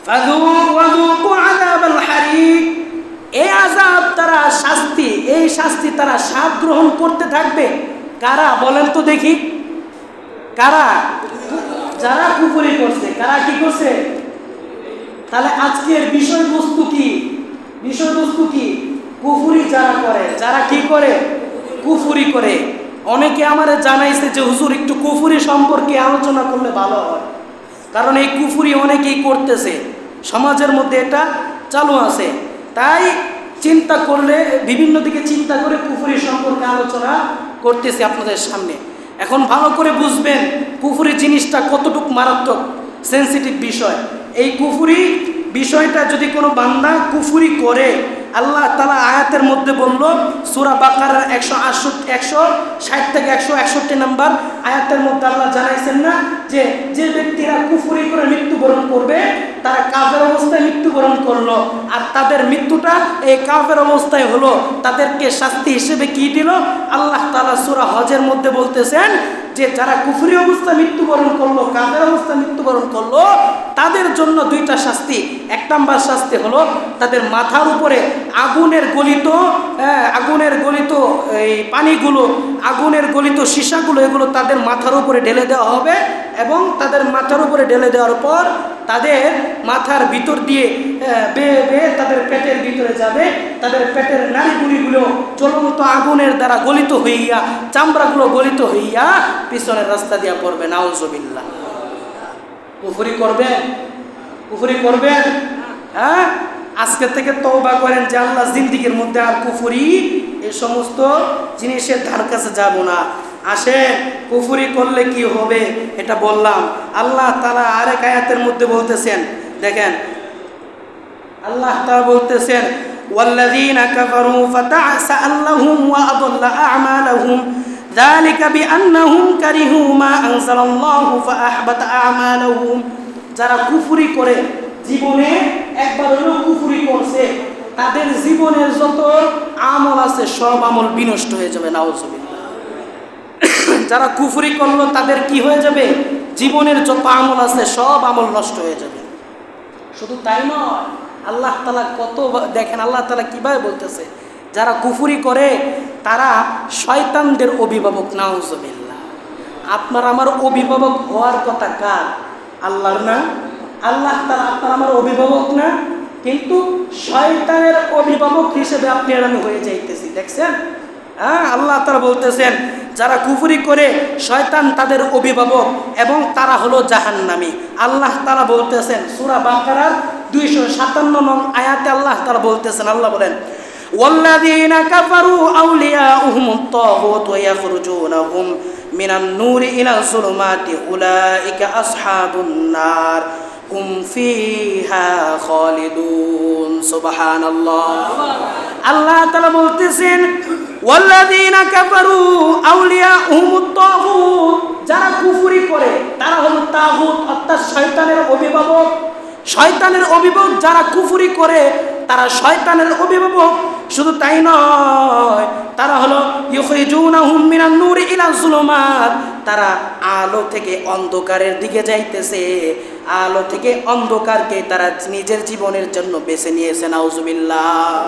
ফাযুকু আযাবাল হারিক, এই আযাব তারা শাস্তি, এই শাস্তি তারা স্বাদ গ্রহণ করতে থাকবে। কারা বলেন তো দেখি? কারা? যারা কুফরি করছে। কারা কি করছে? তাহলে আজকের বিষয়বস্তু কি? বিষয়বস্তু কি? কুফরি যারা করে। যারা কি করে? কুফরি করে। অনেকে আমারে জানাইছে যে হুজুর একটু কুফরি সম্পর্কে আলোচনা করলে ভালো হয়, কারণ এই কুফরি অনেকেই করতেছে, সমাজের মধ্যে এটা চালু আছে। তাই চিন্তা করলে, বিভিন্ন দিকে চিন্তা করে কুফরি সম্পর্কে আলোচনা করতেছি আপনাদের সামনে। এখন ভালো করে বুঝবেন কুফরি জিনিসটা কতটুকু মারাত্মক, সেন্সিটিভ বিষয়। এই কুফরি বিষয়টা যদি কোনো বান্দা কুফরি করে, আল্লাহ তাআলা আয়াতের মধ্যে বলল, সূরা বাকারার 160 থেকে 161 নম্বর আয়াতের মধ্যে আল্লাহ জানাইছেন না যে যে ব্যক্তিরা কুফরি করে মৃত্যুবরণ করবে তারা কাফের অবস্থায় মৃত্যুবরণ করলো, আর তাদের মৃত্যুটা এই কাফের অবস্থায় হলো, তাদেরকে শাস্তি হিসেবে কি দিল? আল্লাহ তাআলা সূরা হজের মধ্যে বলতেছেন যে যারা কুফরি অবস্থায় মৃত্যুবরণ করলো, কাফের অবস্থায় মৃত্যুবরণ করলো, তাদের জন্য 2টা শাস্তি। 1 নাম্বার শাস্তি হলো তাদের মাথার উপরে আগুনের গলিত এই পানিগুলো, আগুনের গলিত সীসাগুলো, এগুলো তাদের মাথার উপরে ঢেলে দেওয়া হবে, এবং তাদের মাথার উপরে ঢেলে দেওয়ার পর তাদের মাথার ভিতর দিয়ে বেয়ে বেয়ে তাদের পেটের ভিতরে যাবে, তাদের পেটের নাড়িগুলিগুলো জ্বলন্ত আগুনের দ্বারা গলিত হইয়া, চামড়াগুলো গলিত হইয়া পিছনের রাস্তা দিয়া পড়বে। নাউজুবিল্লাহ। কুফরি করবেন? কুফরি করবেন? হ্যাঁ, আজকে থেকে তওবা করেন যে আল্লাহ জিন্দিগির মধ্যে আর কুফরি এই সমস্ত জিনিসের ধার কাছে যাব না। আসেন, কুফরি করলে কি হবে এটা বললাম। আল্লাহ তাআলা আরেক আয়াতের মধ্যে বলতেছেন, দেখেন আল্লাহ তাআলা বলতেছেন, ওয়াল্লাযীনা কাফারু ফাতা'সা লাহুম ওয়া আদাল্লা আ'মালাহুম যালিকা বিআন্নাহুম কারিহু মা আনজালাল্লাহু ফাআহবাতা আ'মালাহুম। যারা কুফরি করে, জীবনে একবার হলেও কুফরি করছে, তাদের জীবনের যত আমল আছে সব আমল বিনষ্ট হয়ে যাবে। নাউজুবিল্লাহ। যারা কুফরি করলো তাদের কি হয়ে যাবে? জীবনের যত আমল আছে সব আমল নষ্ট হয়ে যাবে। শুধু তাই নয়, আল্লাহ তাআলা কত দেখেন আল্লাহ তাআলা কিভাবে বলতেছে, যারা কুফরি করে তারা শয়তানদের অভিভাবক। নাউজুবিল্লাহ। আপনার আমার অভিভাবক হওয়ার কথা কার? আল্লাহর না? আল্লাহ তাআলা আপনার আমার অভিভাবক না? কিন্তু শয়তানের অভিভাবক হিসেবে আপনি আর আমি হয়ে যাইতেছি। দেখছেন? হ্যাঁ, আল্লাহ তাআলা বলতেছেন যারা কুফরি করে শয়তান তাদের অভিভাবক এবং তারা হলো জাহান্নামী। আল্লাহ তাআলা বলতেছেন সূরা বাকারার 257 নং আয়াতে আল্লাহ তাআলা বলতেছেন, আল্লাহ বলেন, ওয়াল্লাযীনা কাফারু আউলিয়াউহুমুত তাগুত ওয়া ইয়াখরুজুনাহুম মিনান নূরি ইলা যুলুমাতি উলাইকা আসহাবুন নার হুম ফিহা খালিদুন। সুবহানাল্লাহ। আল্লাহ তাআলা বলতেছেন ওয়াল্লাযীনা কাফারু আউলিয়াউহুমুত তাগুত, যারা কুফরি করে তারা হলো তাগুত অর্থাৎ শয়তানের অভিভাবক। শয়তানের অভিভাবক যারা কুফরি করে তারা শয়তানের অভিভাবক। শুধু তাই নয়, তারা হলো ইউখরিজুনাহুম মিনান নূরি ইলা যুলুমাত, তারা আলো থেকে অন্ধকারের দিকে যাইতেছে, আলো থেকে অন্ধকারকে তারা নিজের জীবনের জন্য বেছে নিয়েছে। নাউজুবিল্লাহ।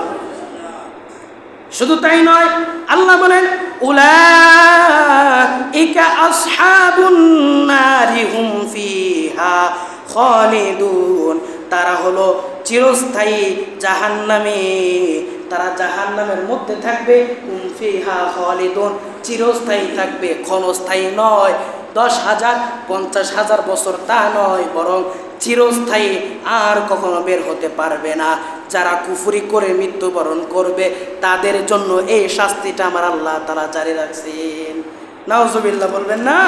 শুধু তাই নয়, আল্লাহ বলেন উলাইকা আসহাবুন নারি হুম ফিহা খালিদুন, তারা হলো চিরস্থায়ী জাহান্নামী, তারা জাহান্নামের মধ্যে থাকবে। হুম ফিহা খালিদুন, চিরস্থায়ী থাকবে, ক্ষণস্থায়ী নয়। 10,000 50,000 বছর তা নয়, বরং চিরস্থায়ী, আর কখনো বের হতে পারবে না। যারা কুফরি করে মৃত্যুবরণ করবে তাদের জন্য এই শাস্তিটা আমার আল্লাহ তাআলা জারি রাখছেন। নাউজুবিল্লাহ বলবেন না?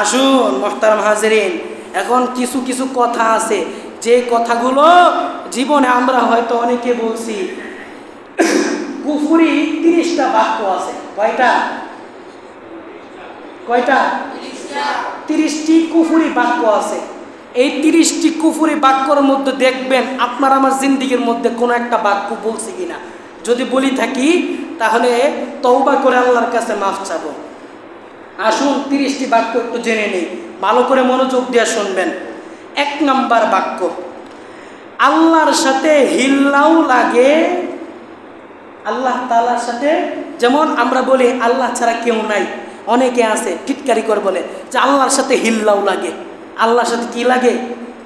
আসুন মুহতারাম হাজিরিন, এখন কিছু কিছু কথা আছে যে কথাগুলো জীবনে আমরা হয়তো অনেকে বলছি। কুফরি 30টা বাক্য আছে। কয়টা? 30টি কুফরি বাক্য আছে। এই 30টি কুফরি বাক্যর মধ্যে দেখবেন আপনার আমার জিন্দেগির মধ্যে কোনো একটা বাক্য বলছি কিনা। যদি বলি থাকি তাহলে তওবা করে আল্লাহর কাছে মাফ চাবো। আসুন 30টি বাক্য একটু জেনে নেই, ভালো করে মনোযোগ দিয়ে শুনবেন। 1 নাম্বার বাক্য, আল্লাহর সাথে হিল্লাও লাগে। আল্লাহ তাআলার সাথে, যেমন আমরা বলি আল্লাহ ছাড়া কেউ নাই, অনেকে আছে টিটকারি করে বলে যে আল্লাহর সাথে হিল্লাও লাগে। আল্লাহর সাথে কি লাগে?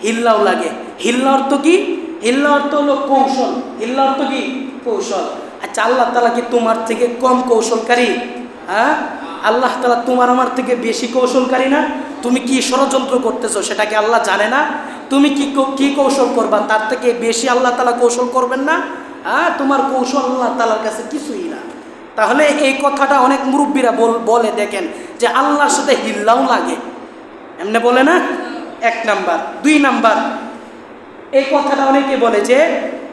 হিল্লাও লাগে। হিল্লা অর্থ কি? হিল্লা অর্থ হলো কৌশল। হিল্লা অর্থ কি? কৌশল। আচ্ছা, আল্লাহ তাআলা কি তোমার থেকে কম কৌশলকারী? হ্যাঁ, আল্লাহ তাআলা তোমার আমার থেকে বেশি কৌশলকারী না? তুমি কি ষড়যন্ত্র করতেছো সেটা কি আল্লাহ জানে না? তুমি কি কৌশল করবা তার থেকে বেশি আল্লাহ তাআলা কৌশল করবেন না? হ্যাঁ, তোমার কৌশল আল্লাহ তাআলার কাছে কিছুই না। তাহলে এই কথাটা অনেক মুরব্বীরা বলে দেখেন যে আল্লাহর সাথে হিল্লাও লাগে, এমনি বলে না? 1 নাম্বার। 2 নাম্বার, এই কথাটা অনেকে বলে যে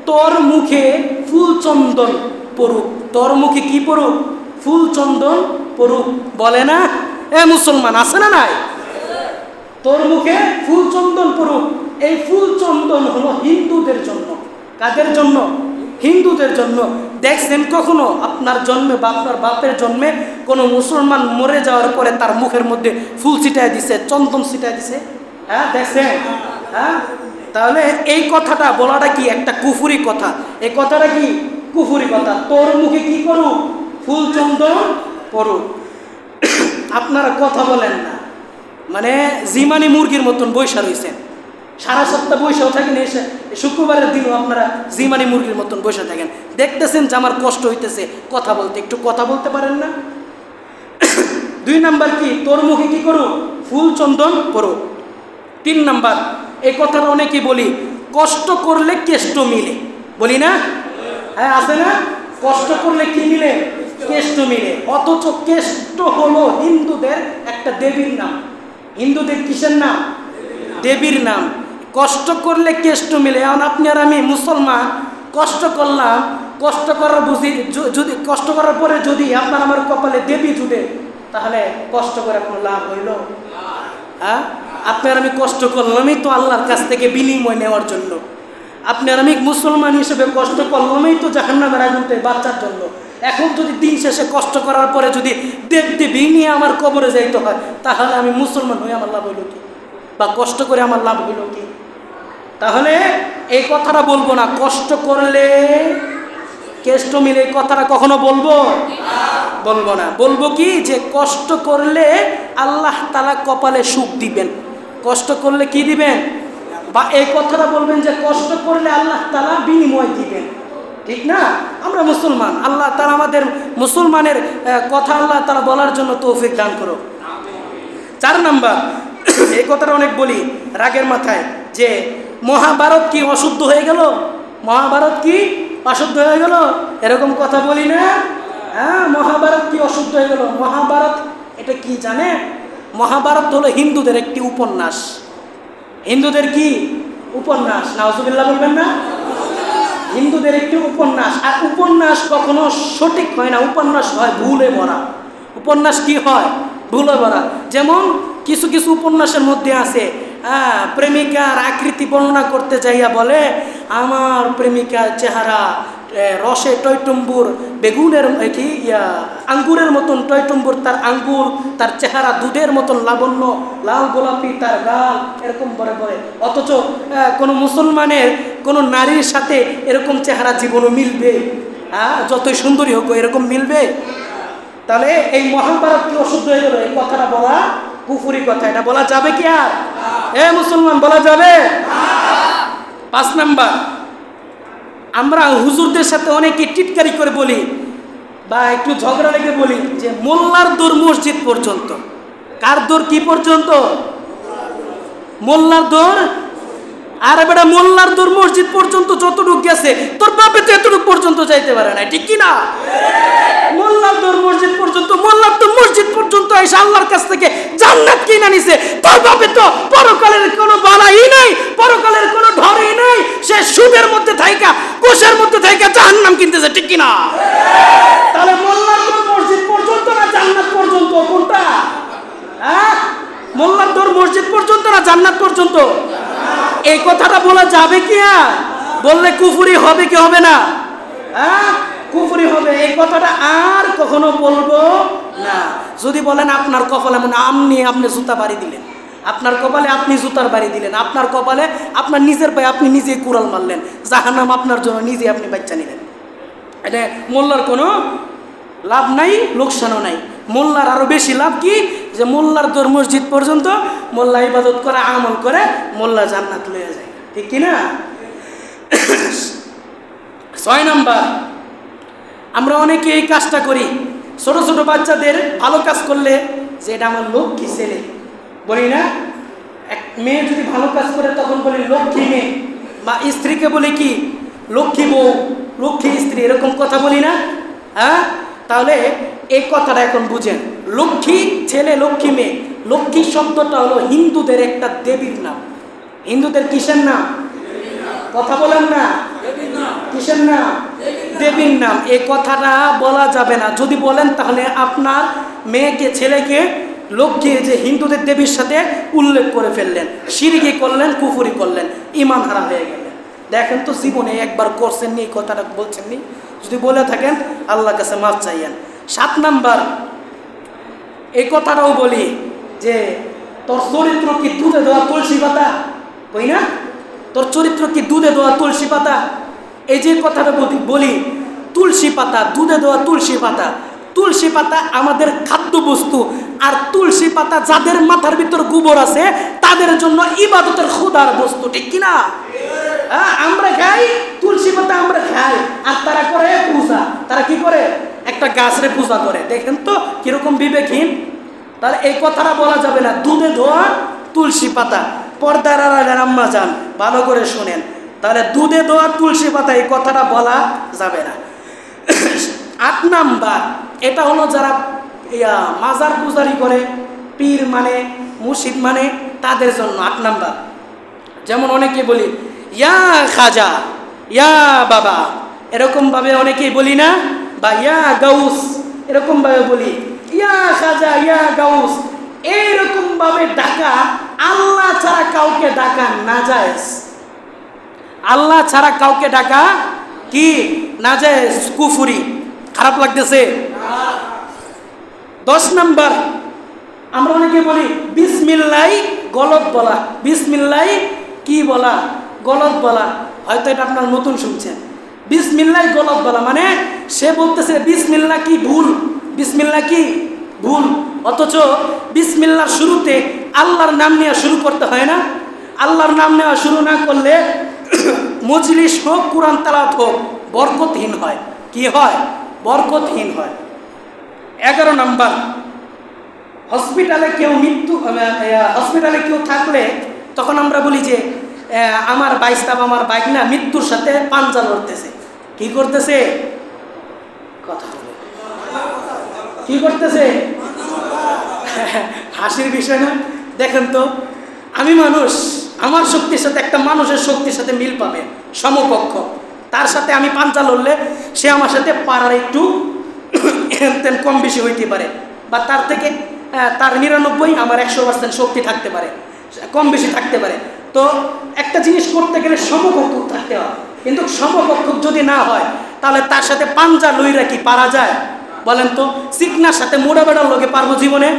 তোর মুখে ফুল চন্দন পড়ুক। তোর মুখে কি পড়ুক? ফুল চন্দন পড়ুক, বলে না? এ মুসলমান আছে না নাই? তোর মুখে ফুল চন্দন পড়ুক। এই ফুল চন্দন হলো হিন্দুদের জন্য। কাদের জন্য? হিন্দুদের জন্য। দেখছেন কখনো আপনার জন্মে বা আপনার বাপের জন্মে কোনো মুসলমান মরে যাওয়ার পরে তার মুখের মধ্যে ফুল ছিটায় দিছে, চন্দন ছিটায় দিছে? হ্যাঁ, দেখছেন? হ্যাঁ, তাহলে এই কথাটা বলাটা কি একটা কুফরি কথা। এই কথাটা কি কুফরি কথা। তোর মুখে কি করুক? ফুল চন্দন পড়ুক। আপনারা কথা বলেন না, মানে জিমানি মুরগির মতন বৈশা রয়েছেন। সারা সপ্তাহ বৈশাও থাকেন, এসে শুক্রবারের দিনও আপনারা জিমানি মুরগির মতন বসে থাকেন, দেখতেছেন যে আমার কষ্ট হইতেছে কথা বলতে, একটু কথা বলতে পারেন না? 2 নাম্বার কি, তোর মুখে কি করো, ফুল চন্দন করো। 3 নাম্বার, এই কথাটা অনেকেই বলি, কষ্ট করলে কেষ্ট মিলে, বলি না? হ্যাঁ, আছে না? কষ্ট করলে কি মিলে? কেষ্ট মিলে। অথচ কেষ্ট হলো হিন্দুদের একটা দেবীর নাম। হিন্দুদের কিসের নাম? দেবীর নাম। কষ্ট করলে কেষ্ট মিলে। এখন আপনি আর আমি মুসলমান, কষ্ট করলাম, কষ্ট করার বুঝি, যদি কষ্ট করার পরে যদি আপনার আমার কপালে দেবী জুটে, তাহলে কষ্ট করে কোনো লাভ হইল? হ্যাঁ, আপনার আমি কষ্ট করলামই তো আল্লাহর কাছ থেকে বিনিময় নেওয়ার জন্য। আপনার আমি মুসলমান হিসেবে কষ্ট করলামই তো জাহান্নামের আগুন থেকে বাঁচার জন্য। এখন যদি দিন শেষে কষ্ট করার পরে যদি দেবী নিয়ে আমার কবরে যাইতে হয়, তাহলে আমি মুসলমান হয়ে আমার লাভ হইল কি? বা কষ্ট করে আমার লাভ হইল কি? তাহলে এই কথাটা বলবো না, কষ্ট করলে কেষ্ট মিলে, এই কথাটা কখনো বলবো না। বলবো কি, যে কষ্ট করলে আল্লাহ তাআলা কপালে সুখ দিবেন। কষ্ট করলে কি দিবেন? বা এই কথাটা বলবেন যে কষ্ট করলে আল্লাহ তাআলা বিনিময় দিবেন। ঠিক না? আমরা মুসলমান, আল্লাহ তাআলা আমাদের মুসলমানের কথা আল্লাহ তাআলা বলার জন্য তৌফিক দান করো। 4 নাম্বার, এই কথাটা অনেক বলি রাগের মাথায়, যে মহাভারত কি অশুদ্ধ হয়ে গেল? মহাভারত কি অশুদ্ধ হয়ে গেল? এরকম কথা বলি না? হ্যাঁ, মহাভারত কি অশুদ্ধ হয়ে গেল? মহাভারত এটা কি জানে? মহাভারত হলো হিন্দুদের একটি উপন্যাস। হিন্দুদের কি উপন্যাস? নাউজুবিল্লাহ বলবেন না? হিন্দুদের একটি উপন্যাস। আর উপন্যাস কখনো সঠিক হয় না, উপন্যাস হয় ভুলে ভরা। উপন্যাস কি হয়? ভুলে ভরা। যেমন কিছু কিছু উপন্যাসের মধ্যে আছে, প্রেমিকার আকৃতি বর্ণনা করতে যাইয়া বলে, আমার প্রেমিকার চেহারা রসে টয়টম্বুর, বেগুনের কি আঙ্গুরের মতন টয়টম্বুর তার আঙ্গুল, তার চেহারা দুধের মতন লাবণ্য, লাল গোলাপি তার গাল, এরকম বলে বলে। অথচ কোনো মুসলমানের কোনো নারীর সাথে এরকম চেহারা জীবনও মিলবে? যতই সুন্দরী হোক এরকম মিলবে? তাহলে এই মহাভারত কি অশুদ্ধ হয়ে গেল? এই কথাটা বলা কুফরি কথা। এটা বলা যাবে কি আর? মুসলমান, বলা যাবে? 5 নাম্বার, আমরা হুজুরদের সাথে অনেকে টিটকারি করে বলি বা একটু ঝগড়া লেগে বলি যে মোল্লার দৌড় মসজিদ পর্যন্ত। কার দৌড় কি পর্যন্ত? মোল্লার দৌড়। আরে বেটা, মোল্লার দৌড় মসজিদ পর্যন্ত যতটুকু গেছে, তোর বাপে তো এতটুকু পর্যন্ত যাইতে পারে না, ঠিক কি না? মোল্লার দৌড় মসজিদ পর্যন্ত, মোল্লার তো মসজিদ পর্যন্ত এসে আল্লাহর কাছ থেকে জান্নাত কিনা নিছে। তোর বাপে তো পরকালের কোনো বালাই নাই, পরকালের কোনো ঢরই নাই। সে সুদের মধ্যে থাইকা, কোষের মধ্যে থাইকা জাহান্নাম কিনতেছে, ঠিক কি না? তাহলে মোল্লার দৌড় মসজিদ পর্যন্ত না জান্নাত পর্যন্ত, কোনটা? মোল্লার দৌড় মসজিদ পর্যন্ত না জান্নাত পর্যন্ত? এই কথাটা বলা যাবে কি? বললে কুফরি হবে কি হবে না? কুফরি হবে। এই কথাটা আর কখনো বলবো না। যদি বলেন আপনার কপালে এমন আম নিয়ে আপনি জুতা বাড়ি দিলেন, আপনার কপালে আপনি জুতার বাড়ি দিলেন, আপনার কপালে আপনার নিজের পায়ে আপনি নিজেই কুড়াল মারলেন, জাহান্নাম আপনার জন্য নিজে আপনি বাচ্চা নিলেন। এটা মোল্লার কোনো লাভ নাই, লোকসানও নাই। মোল্লার আরো বেশি লাভ কি, যে মোল্লার দৌড় মসজিদ পর্যন্ত, মোল্লা ইবাদত করে আমল করে মোল্লা জান্নাত লয়ে যায়, ঠিক কিনা? 6 নাম্বার, আমরা অনেকে এই কাজটা করি, ছোট ছোট বাচ্চাদের ভালো কাজ করলে যে এটা আমার লক্ষ্মী ছেলে, বলি না? এক মেয়ে যদি ভালো কাজ করে তখন বলি লক্ষ্মী মেয়ে, বা স্ত্রীকে বলি কি লক্ষ্মী বউ, লক্ষ্মী স্ত্রী, এরকম কথা বলি না? তাহলে এই কথাটা এখন বুঝেন। লক্ষ্মী ছেলে, লক্ষ্মী মেয়ে। লক্ষ্মী শব্দটা হলো হিন্দুদের একটা দেবীর নাম। হিন্দুদের কিসের নাম? কথা বলেন না, কিসের নাম? দেবীর নাম। এই কথাটা বলা যাবে না। যদি বলেন তাহলে আপনার মেয়েকে, ছেলেকে লক্ষ্মী যে হিন্দুদের দেবীর সাথে উল্লেখ করে ফেললেন, শিরকি করলেন, কুফরি করলেন, ঈমান হারা হয়ে গেলেন। দেখেন তো, জীবনে একবার করছেন নি, এই কথাটা বলছেন নি? যদি বলে থাকেন আল্লাহর কাছে মাফ চাইয়েন। 7 নাম্বার, এই কথাটাও বলি যে তোর চরিত্র কি দুধে দেওয়া তুলসী পাতা, কই না? তোর চরিত্র কি দুধে দেওয়া তুলসী পাতা? এই যে কথাটা বলি, তুলসী পাতা, দুধে দেওয়া তুলসী পাতা, তুলসী পাতা আমাদের খাদ্যবস্তু, আর তুলসী পাতা যাদের মাথার ভিতর গোবর আছে তাদের জন্য ইবাদতের খোদার বস্তু, ঠিক কিনা? হ্যাঁ, আমরা খাই তুলসী পাতা, আমরা খাই, আর তারা করে পূজা। তারা কি করে? একটা গাছরে পূজা করে। দেখেন তো কিরকম বিবেকহীন। তাহলে এই কথাটা বলা যাবে না, দুধে ধোয়া তুলসী পাতা। পর্দার আড়ালের আম্মা যান, ভালো করে শোনেন, তাহলে দুধে ধোয়া তুলসী পাতা এই কথাটা বলা যাবে না। 8 নাম্বার, এটা হলো যারা মাজার পূজারি করে, পীর মানে, মুর্শিদ মানে, তাদের জন্য 8 নাম্বার। যেমন অনেকে বলি ইয়া খাজা, ইয়া বাবা, এরকমভাবে অনেকেই বলি না, বা ইয়া গাউস, এরকমভাবে বলি ইয়া খাজা, ইয়া গাউস, এইরকমভাবে ডাকা আল্লাহ ছাড়া কাউকে ডাকা নাজায়েজ। আল্লাহ ছাড়া কাউকে ডাকা কি নাজায়েজ, কুফরি। খারাপ লাগতেছে? 10 নাম্বার, আমরা অনেকে বলি বিসমিল্লাহ গলত বলা। বিসমিল্লাহ কি বলা? গলত বলা। হয়তো এটা আপনার নতুন শুনছেন। বিসমিল্লাহ গলত বলা মানে সে বলতেছে বিসমিল্লাহ কি ভুল, বিসমিল্লাহ কি ভুল, অথচ বিসমিল্লাহর শুরুতে আল্লাহর নাম নেওয়া শুরু করতে হয় না? আল্লাহর নাম নেওয়া শুরু না করলে মজলিস হোক, কুরআন তেলাওয়াত হোক, বরকতহীন হয়। কি হয়? বরকতহীন হয়। 11 নাম্বার, হসপিটালে কেউ থাকলে তখন আমরা বলি যে আমার বাইস্তাব, আমার বাইক না মৃত্যুর সাথে পাঞ্জা লড়তেছে। কি করতেছে? কথা বলে কি করতেছে? হাসির বিষয় না? দেখেন তো, আমি মানুষ, আমার শক্তির সাথে একটা মানুষের শক্তির সাথে মিল পাবে, সমকক্ষ। তার সাথে আমি পাঞ্জা লড়লে সে আমার সাথে পারার একটু কম বেশি হইতে পারে, বা তার থেকে তার 99, আমার 100% শক্তি থাকতে পারে, কম বেশি থাকতে পারে। তো একটা জিনিস করতে গেলে সমকক্ষ থাকতে হয়, কিন্তু সমকক্ষ যদি না হয় তাহলে তার সাথে পাঞ্জা লইরা কি পারা যায়? বলেন তো। চিকনার সাথে মোড়া বেড়ার লোকে পারবো জীবনে?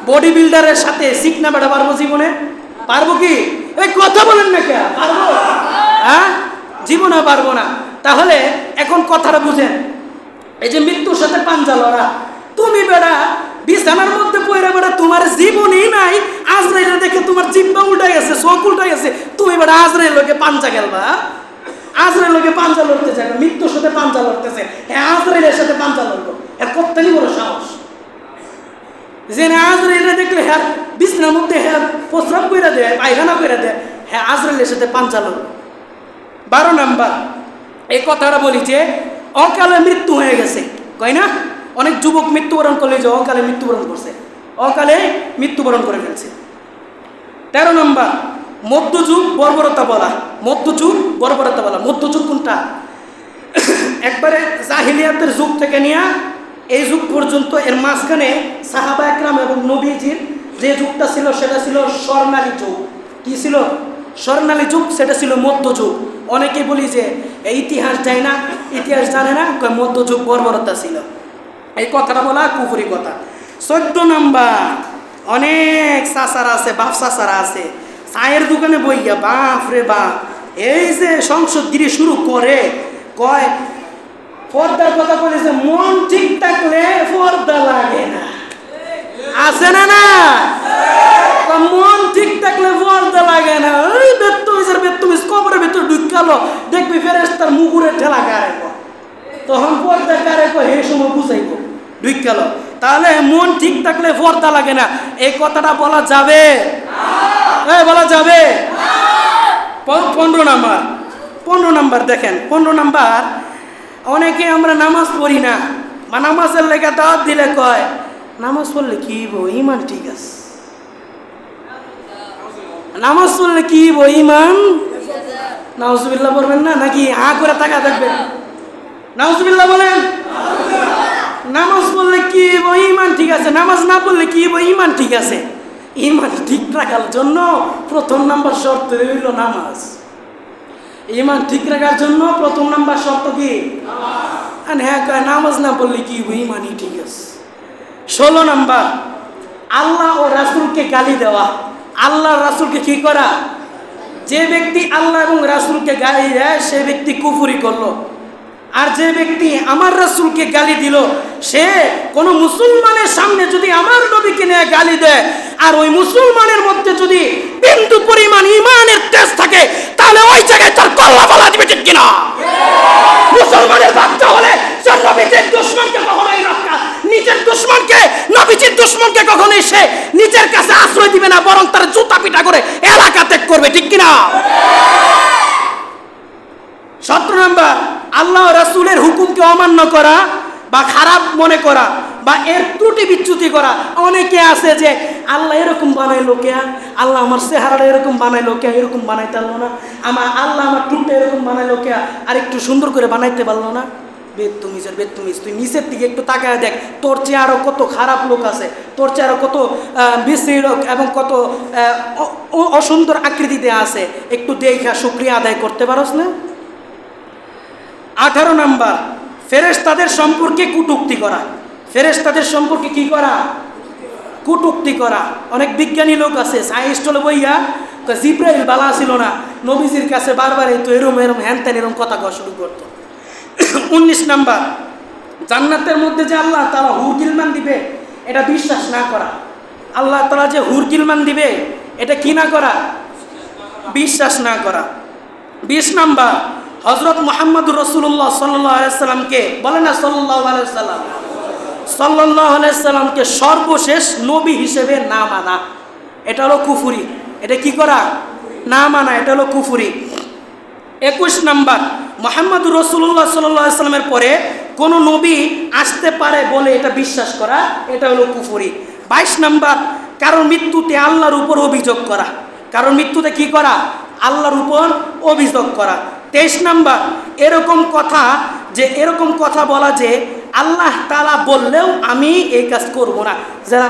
বডি বিল্ডারের সাথে চিকনা বেড়া পারবো জীবনে? পারবো কি? এই কথা বলেন না কে? পারবো? হ্যাঁ, জীবনে পারবো না। তাহলে এখন কথাটা বুঝেন, এই যে মৃত্যুর সাথে পাঞ্জা লড়া, তুমি বেড়া বিছানার মধ্যে পড়ে বেড়া, তোমার জীবনই নাই, আজরাইল দেখে তোমার জিব্বা উল্টা গেছে, চোখ উল্টা গেছে, তুমি বেড়া আজরাইল লোকে পাঞ্জা খেলবা? আজরাইল লোকে পাঞ্জা লড়তে চায় না, মৃত্যুর সাথে পাঞ্জা লড়তেছে, হ্যাঁ আজরাইলের সাথে পাঞ্জা লড়বো। এর কতটাই বড় সাহস যে আজরাইলে দেখলে হ্যাঁ বিছানার মধ্যে হ্যাঁ প্রস্রাব করে দেয়, পায়খানা করে দেয়, হ্যাঁ আজরাইলের সাথে পাঞ্জা লড়বো। 12 নাম্বার, এই কথাটা বলি যে অকালে মৃত্যু হয়ে গেছে, কই না? অনেক যুবক মৃত্যুবরণ করলে যে অকালে মৃত্যুবরণ করছে, অকালে মৃত্যুবরণ করে ফেলছে। 13 নম্বর, মধ্যযুগ বর্বরতা বলা। মধ্যযুগ বর্বরতা বলা। মধ্যযুগ কোনটা? একবারে জাহিলিয়াতের যুগ থেকে নিয়ে এই যুগ পর্যন্ত, এর মাঝখানে সাহাবা একরাম এবং নবীজির যে যুগটা ছিল সেটা ছিল স্বর্ণালী যুগ। কি ছিল? স্বর্ণালী যুগ, সেটা ছিল মধ্যযুগ। অনেকে বলি যে ইতিহাস যায় না, ইতিহাস জানে না, মধ্যযুগ বর্বরতা ছিল। এই কথাটা বলা কুফরি কথা। 14 নাম্বার, অনেক চাচারা আছে, বাপ চাচারা আছে, চায়ের দোকানে বইয়া বাপ রে বাপ, এই যে সংসদ গিরি শুরু করে, কয় পর্দার কথা বলেছে, মন ঠিক থাকলে পর্দা লাগে না। আছে না? না, মন ঠিক থাকলে পর্দা লাগে না। ওই বেত্তমিজের বেত্তমিজ কবরের ভেতর ঢুকালো, দেখবি ফেরেশতার মুগুরে ঠেলা কারে, তখন পর্দা কারে হে সময় বুঝাইব ঢুকালো। তাহলে মন ঠিক থাকলে পর্দা লাগে না, এই কথাটা বলা যাবে? বলা যাবে? 15 নাম্বার, 15 নাম্বার দেখেন, 15 নাম্বার, অনেকে আমরা নামাজ পড়ি না, বা নামাজের লেগে দাওয়াত দিলে কয় নামাজ পড়লে কি ইমান ঠিক আছে, নামাজ পড়লে কি ইমান, নাউজুবিল্লাহ পড়বেন না নাকি? হা করে তাকা দেখবেন, নাউজুবিল্লাহ বলেন। নামাজ পড়লে কি ইমান ঠিক আছে, নামাজ না পড়লে কি ইমান ঠিক আছে? ইমান ঠিক রাখার জন্য প্রথম নাম্বার শর্ত হইল নামাজ। ইমান ঠিক রাখার জন্য প্রথম নাম্বার শর্ত কি? হ্যাঁ, নামাজ না পড়লে কি ইমানই ঠিক আছে। 16 নাম্বার, আল্লাহ ও রাসূলকে গালি দেওয়া। আল্লাহ রাসূলকে কি করা? যে ব্যক্তি আল্লাহ এবং রাসূলকে গালি দেয় সে ব্যক্তি কুফরি করলো। আর যে ব্যক্তি আমার রাসূলকে গালি দিল, সে কোনো মুসলমানের সামনে যদি আমার নবীকে নিয়ে গালি দেয়, আর ওই মুসলমানের মধ্যে যদি বিন্দু পরিমাণ ঈমানের তেজ থাকে, তাহলে ওই জায়গায় তার কল্লা বলা দিবে, ঠিক কিনা? মুসলমানের বাচ্চা হলে সে নবীজির দুশমনকে কখনোই রক্ষা, নিজের দুশমনকে, নবীজির দুশমনকে কখনোই সে নিজের কাছে আশ্রয় দিবে না, বরং তার জুতা পিটা করে এলাকা ত্যাগ করবে, ঠিক কিনা? 17 নম্বর, আল্লাহ রাসূলের হুকুমকে অমান্য করা বা খারাপ মনে করা বা এর ত্রুটি বিচ্যুতি করা। অনেকে আছে যে আল্লাহ এরকম বানাইলো কে, আল্লাহ আমার চেহারাটা এরকম বানাইলো কে, এরকম বানাইতে পারলো না, আল্লাহ আমার টুকটা এরকম বানাইলো কে, আর একটু সুন্দর করে বানাইতে পারলো না। বেদতুমিজের বেদতুমিজ, তুই নিচের দিকে একটু তাকায় দেখ, তোর চেয়ে আরো কত খারাপ লোক আছে, তোর চেয়ে আরো কত বিশ্রী লোক এবং কত অসুন্দর আকৃতিতে আছে, একটু দেখা শুকরিয়া আদায় করতে পারোস না? 18 নম্বর, ফেরেশতাদের সম্পর্কে কটূক্তি করা। ফেরেশতাদের সম্পর্কে কি করা? কটূক্তি করা। অনেক বিজ্ঞানী লোক আছে সায়েন্সটলে বইয়া জিব্রাইল বালা ছিল না, নবীজির কাছে বারবার এই তো এরম এরম হ্যান ত্যান এরম কথা কওয়া শুরু করতো। 19 নম্বর, জান্নাতের মধ্যে যে আল্লাহ তাআলা হুর গিলমান দিবে, এটা বিশ্বাস না করা। আল্লাহ তাআলা যে হুর গিলমান দিবে, এটা কি না করা? বিশ্বাস না করা। 20 নম্বর, হযরত মুহাম্মদুর রাসূলুল্লাহ সাল্লাল্লাহু আলাইহি ওয়াসাল্লামকে, বলেন না সাল্লাল্লাহু আলাইহি ওয়াসাল্লাম, সাল্লাল্লাহু আলাইহি ওয়াসাল্লামকে সর্বশেষ নবী হিসেবে না মানা, এটা হলো কুফরি। এটা কি করা? না মানা, এটা হলো কুফরি। 21 নম্বর, মুহাম্মদুর রাসূলুল্লাহ সাল্লাল্লাহু আলাইহি ওয়াসাল্লামের পরে কোন নবী আসতে পারে বলে এটা বিশ্বাস করা, এটা হলো কুফরি। 22 নম্বর, কারণ মৃত্যুতে আল্লাহর উপর অভিযোগ করা। কারণ মৃত্যুতে কি করা? আল্লাহর উপর অভিযোগ করা। 23 নম্বর, এরকম কথা যে এরকম কথা বলা যে আল্লাহ তাআলা বললেও আমি এই কাজ করব না। যারা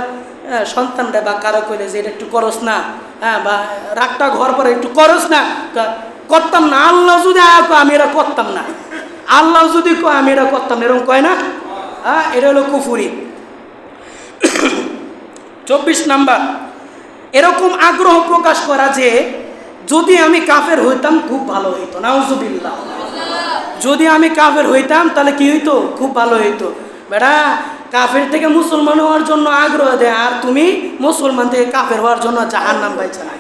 সন্তানরা বা কারো কইলে যে এটা একটু করস না, হ্যাঁ, বা রাগটা ঘর পরে একটু করস না, করতাম না, আল্লাহ যদি আমি এটা করতাম না, আল্লাহ যদি কয় আমি এটা করতাম না, এরকম কয় না, হ্যাঁ, এটা হলো কুফরি। 24 নম্বর, এরকম আগ্রহ প্রকাশ করা যে যদি আমি কাফের হইতাম খুব ভালো হইতো, নাউজুবিল্লাহ, যদি আমি কাফের হইতাম তাহলে কি হইতো? খুব ভালো হইতো। বেটা কাফের থেকে মুসলমান হওয়ার জন্য আগ্রহ দেয়, আর তুমি মুসলমান থেকে কাফের হওয়ার জন্য জাহান্নাম পাইছে না।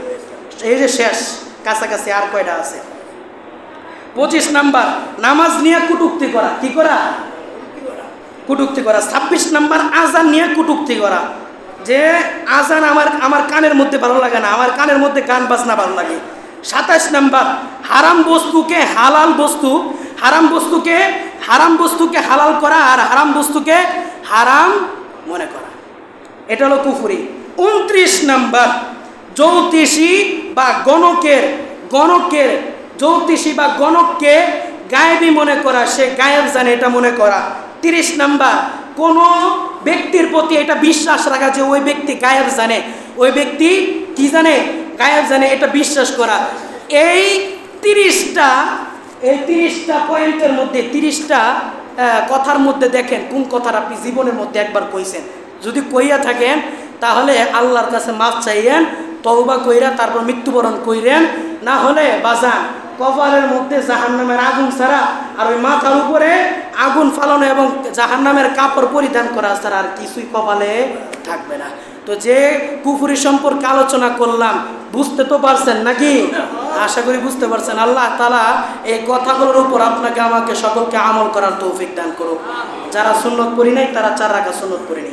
এই যে শেষ, কাছাকাছি আর কয়টা আছে? 25 নম্বর, নামাজ নিয়ে কটূক্তি করা। কি করা? কটূক্তি করা। 26 নম্বর, আজান নিয়ে কটূক্তি করা, যে আজান আমার কানের মধ্যে ভালো লাগে না, আমার কানের মধ্যে গান বাজনা ভালো লাগে। 27 নম্বর, হারাম বস্তুকে হালাল বস্তু, হারাম বস্তুকে হালাল করা আর হারাম বস্তুকে হারাম মনে করা, এটা হলো কুফরি। 29 নম্বর, জ্যোতিষী বা গণককে গায়েবী মনে করা, সে গায়েব জানে এটা মনে করা। 30 নম্বর, কোনো ব্যক্তির প্রতি এটা বিশ্বাস রাখা যে ওই ব্যক্তি গায়েব জানে, ওই ব্যক্তি কি জানে? গায়েব জানে, এটা বিশ্বাস করা। এই 30টা পয়েন্টের মধ্যে, 30টা কথার মধ্যে দেখেন কোন কথাটা আপনি জীবনের মধ্যে একবার কইছেন। যদি কইয়া থাকেন তাহলে আল্লাহর কাছে মাফ চাইয়েন, তওবা কইরা তারপর মৃত্যুবরণ কইরেন। না হলে বাজান কপালের মধ্যে জাহান্নামের আগুন ছাড়া আর ওই মাথার উপরে আগুন ফালানো এবং জাহান্নামের কাপড় পরিধান করা ছাড়া আর কিছুই কপালে থাকবে না। তো যে কুফরি সম্পর্কে আলোচনা করলাম, বুঝতে তো পারছেন নাকি? আশা করি বুঝতে পারছেন। আল্লাহ তাআলা এই কথাগুলোর উপর আপনাকে আমাকে সকলকে আমল করার তৌফিক দান করুক। যারা সুন্নত পড়ি নাই তারা 4 রাকাত সুন্নত পড়ে নি।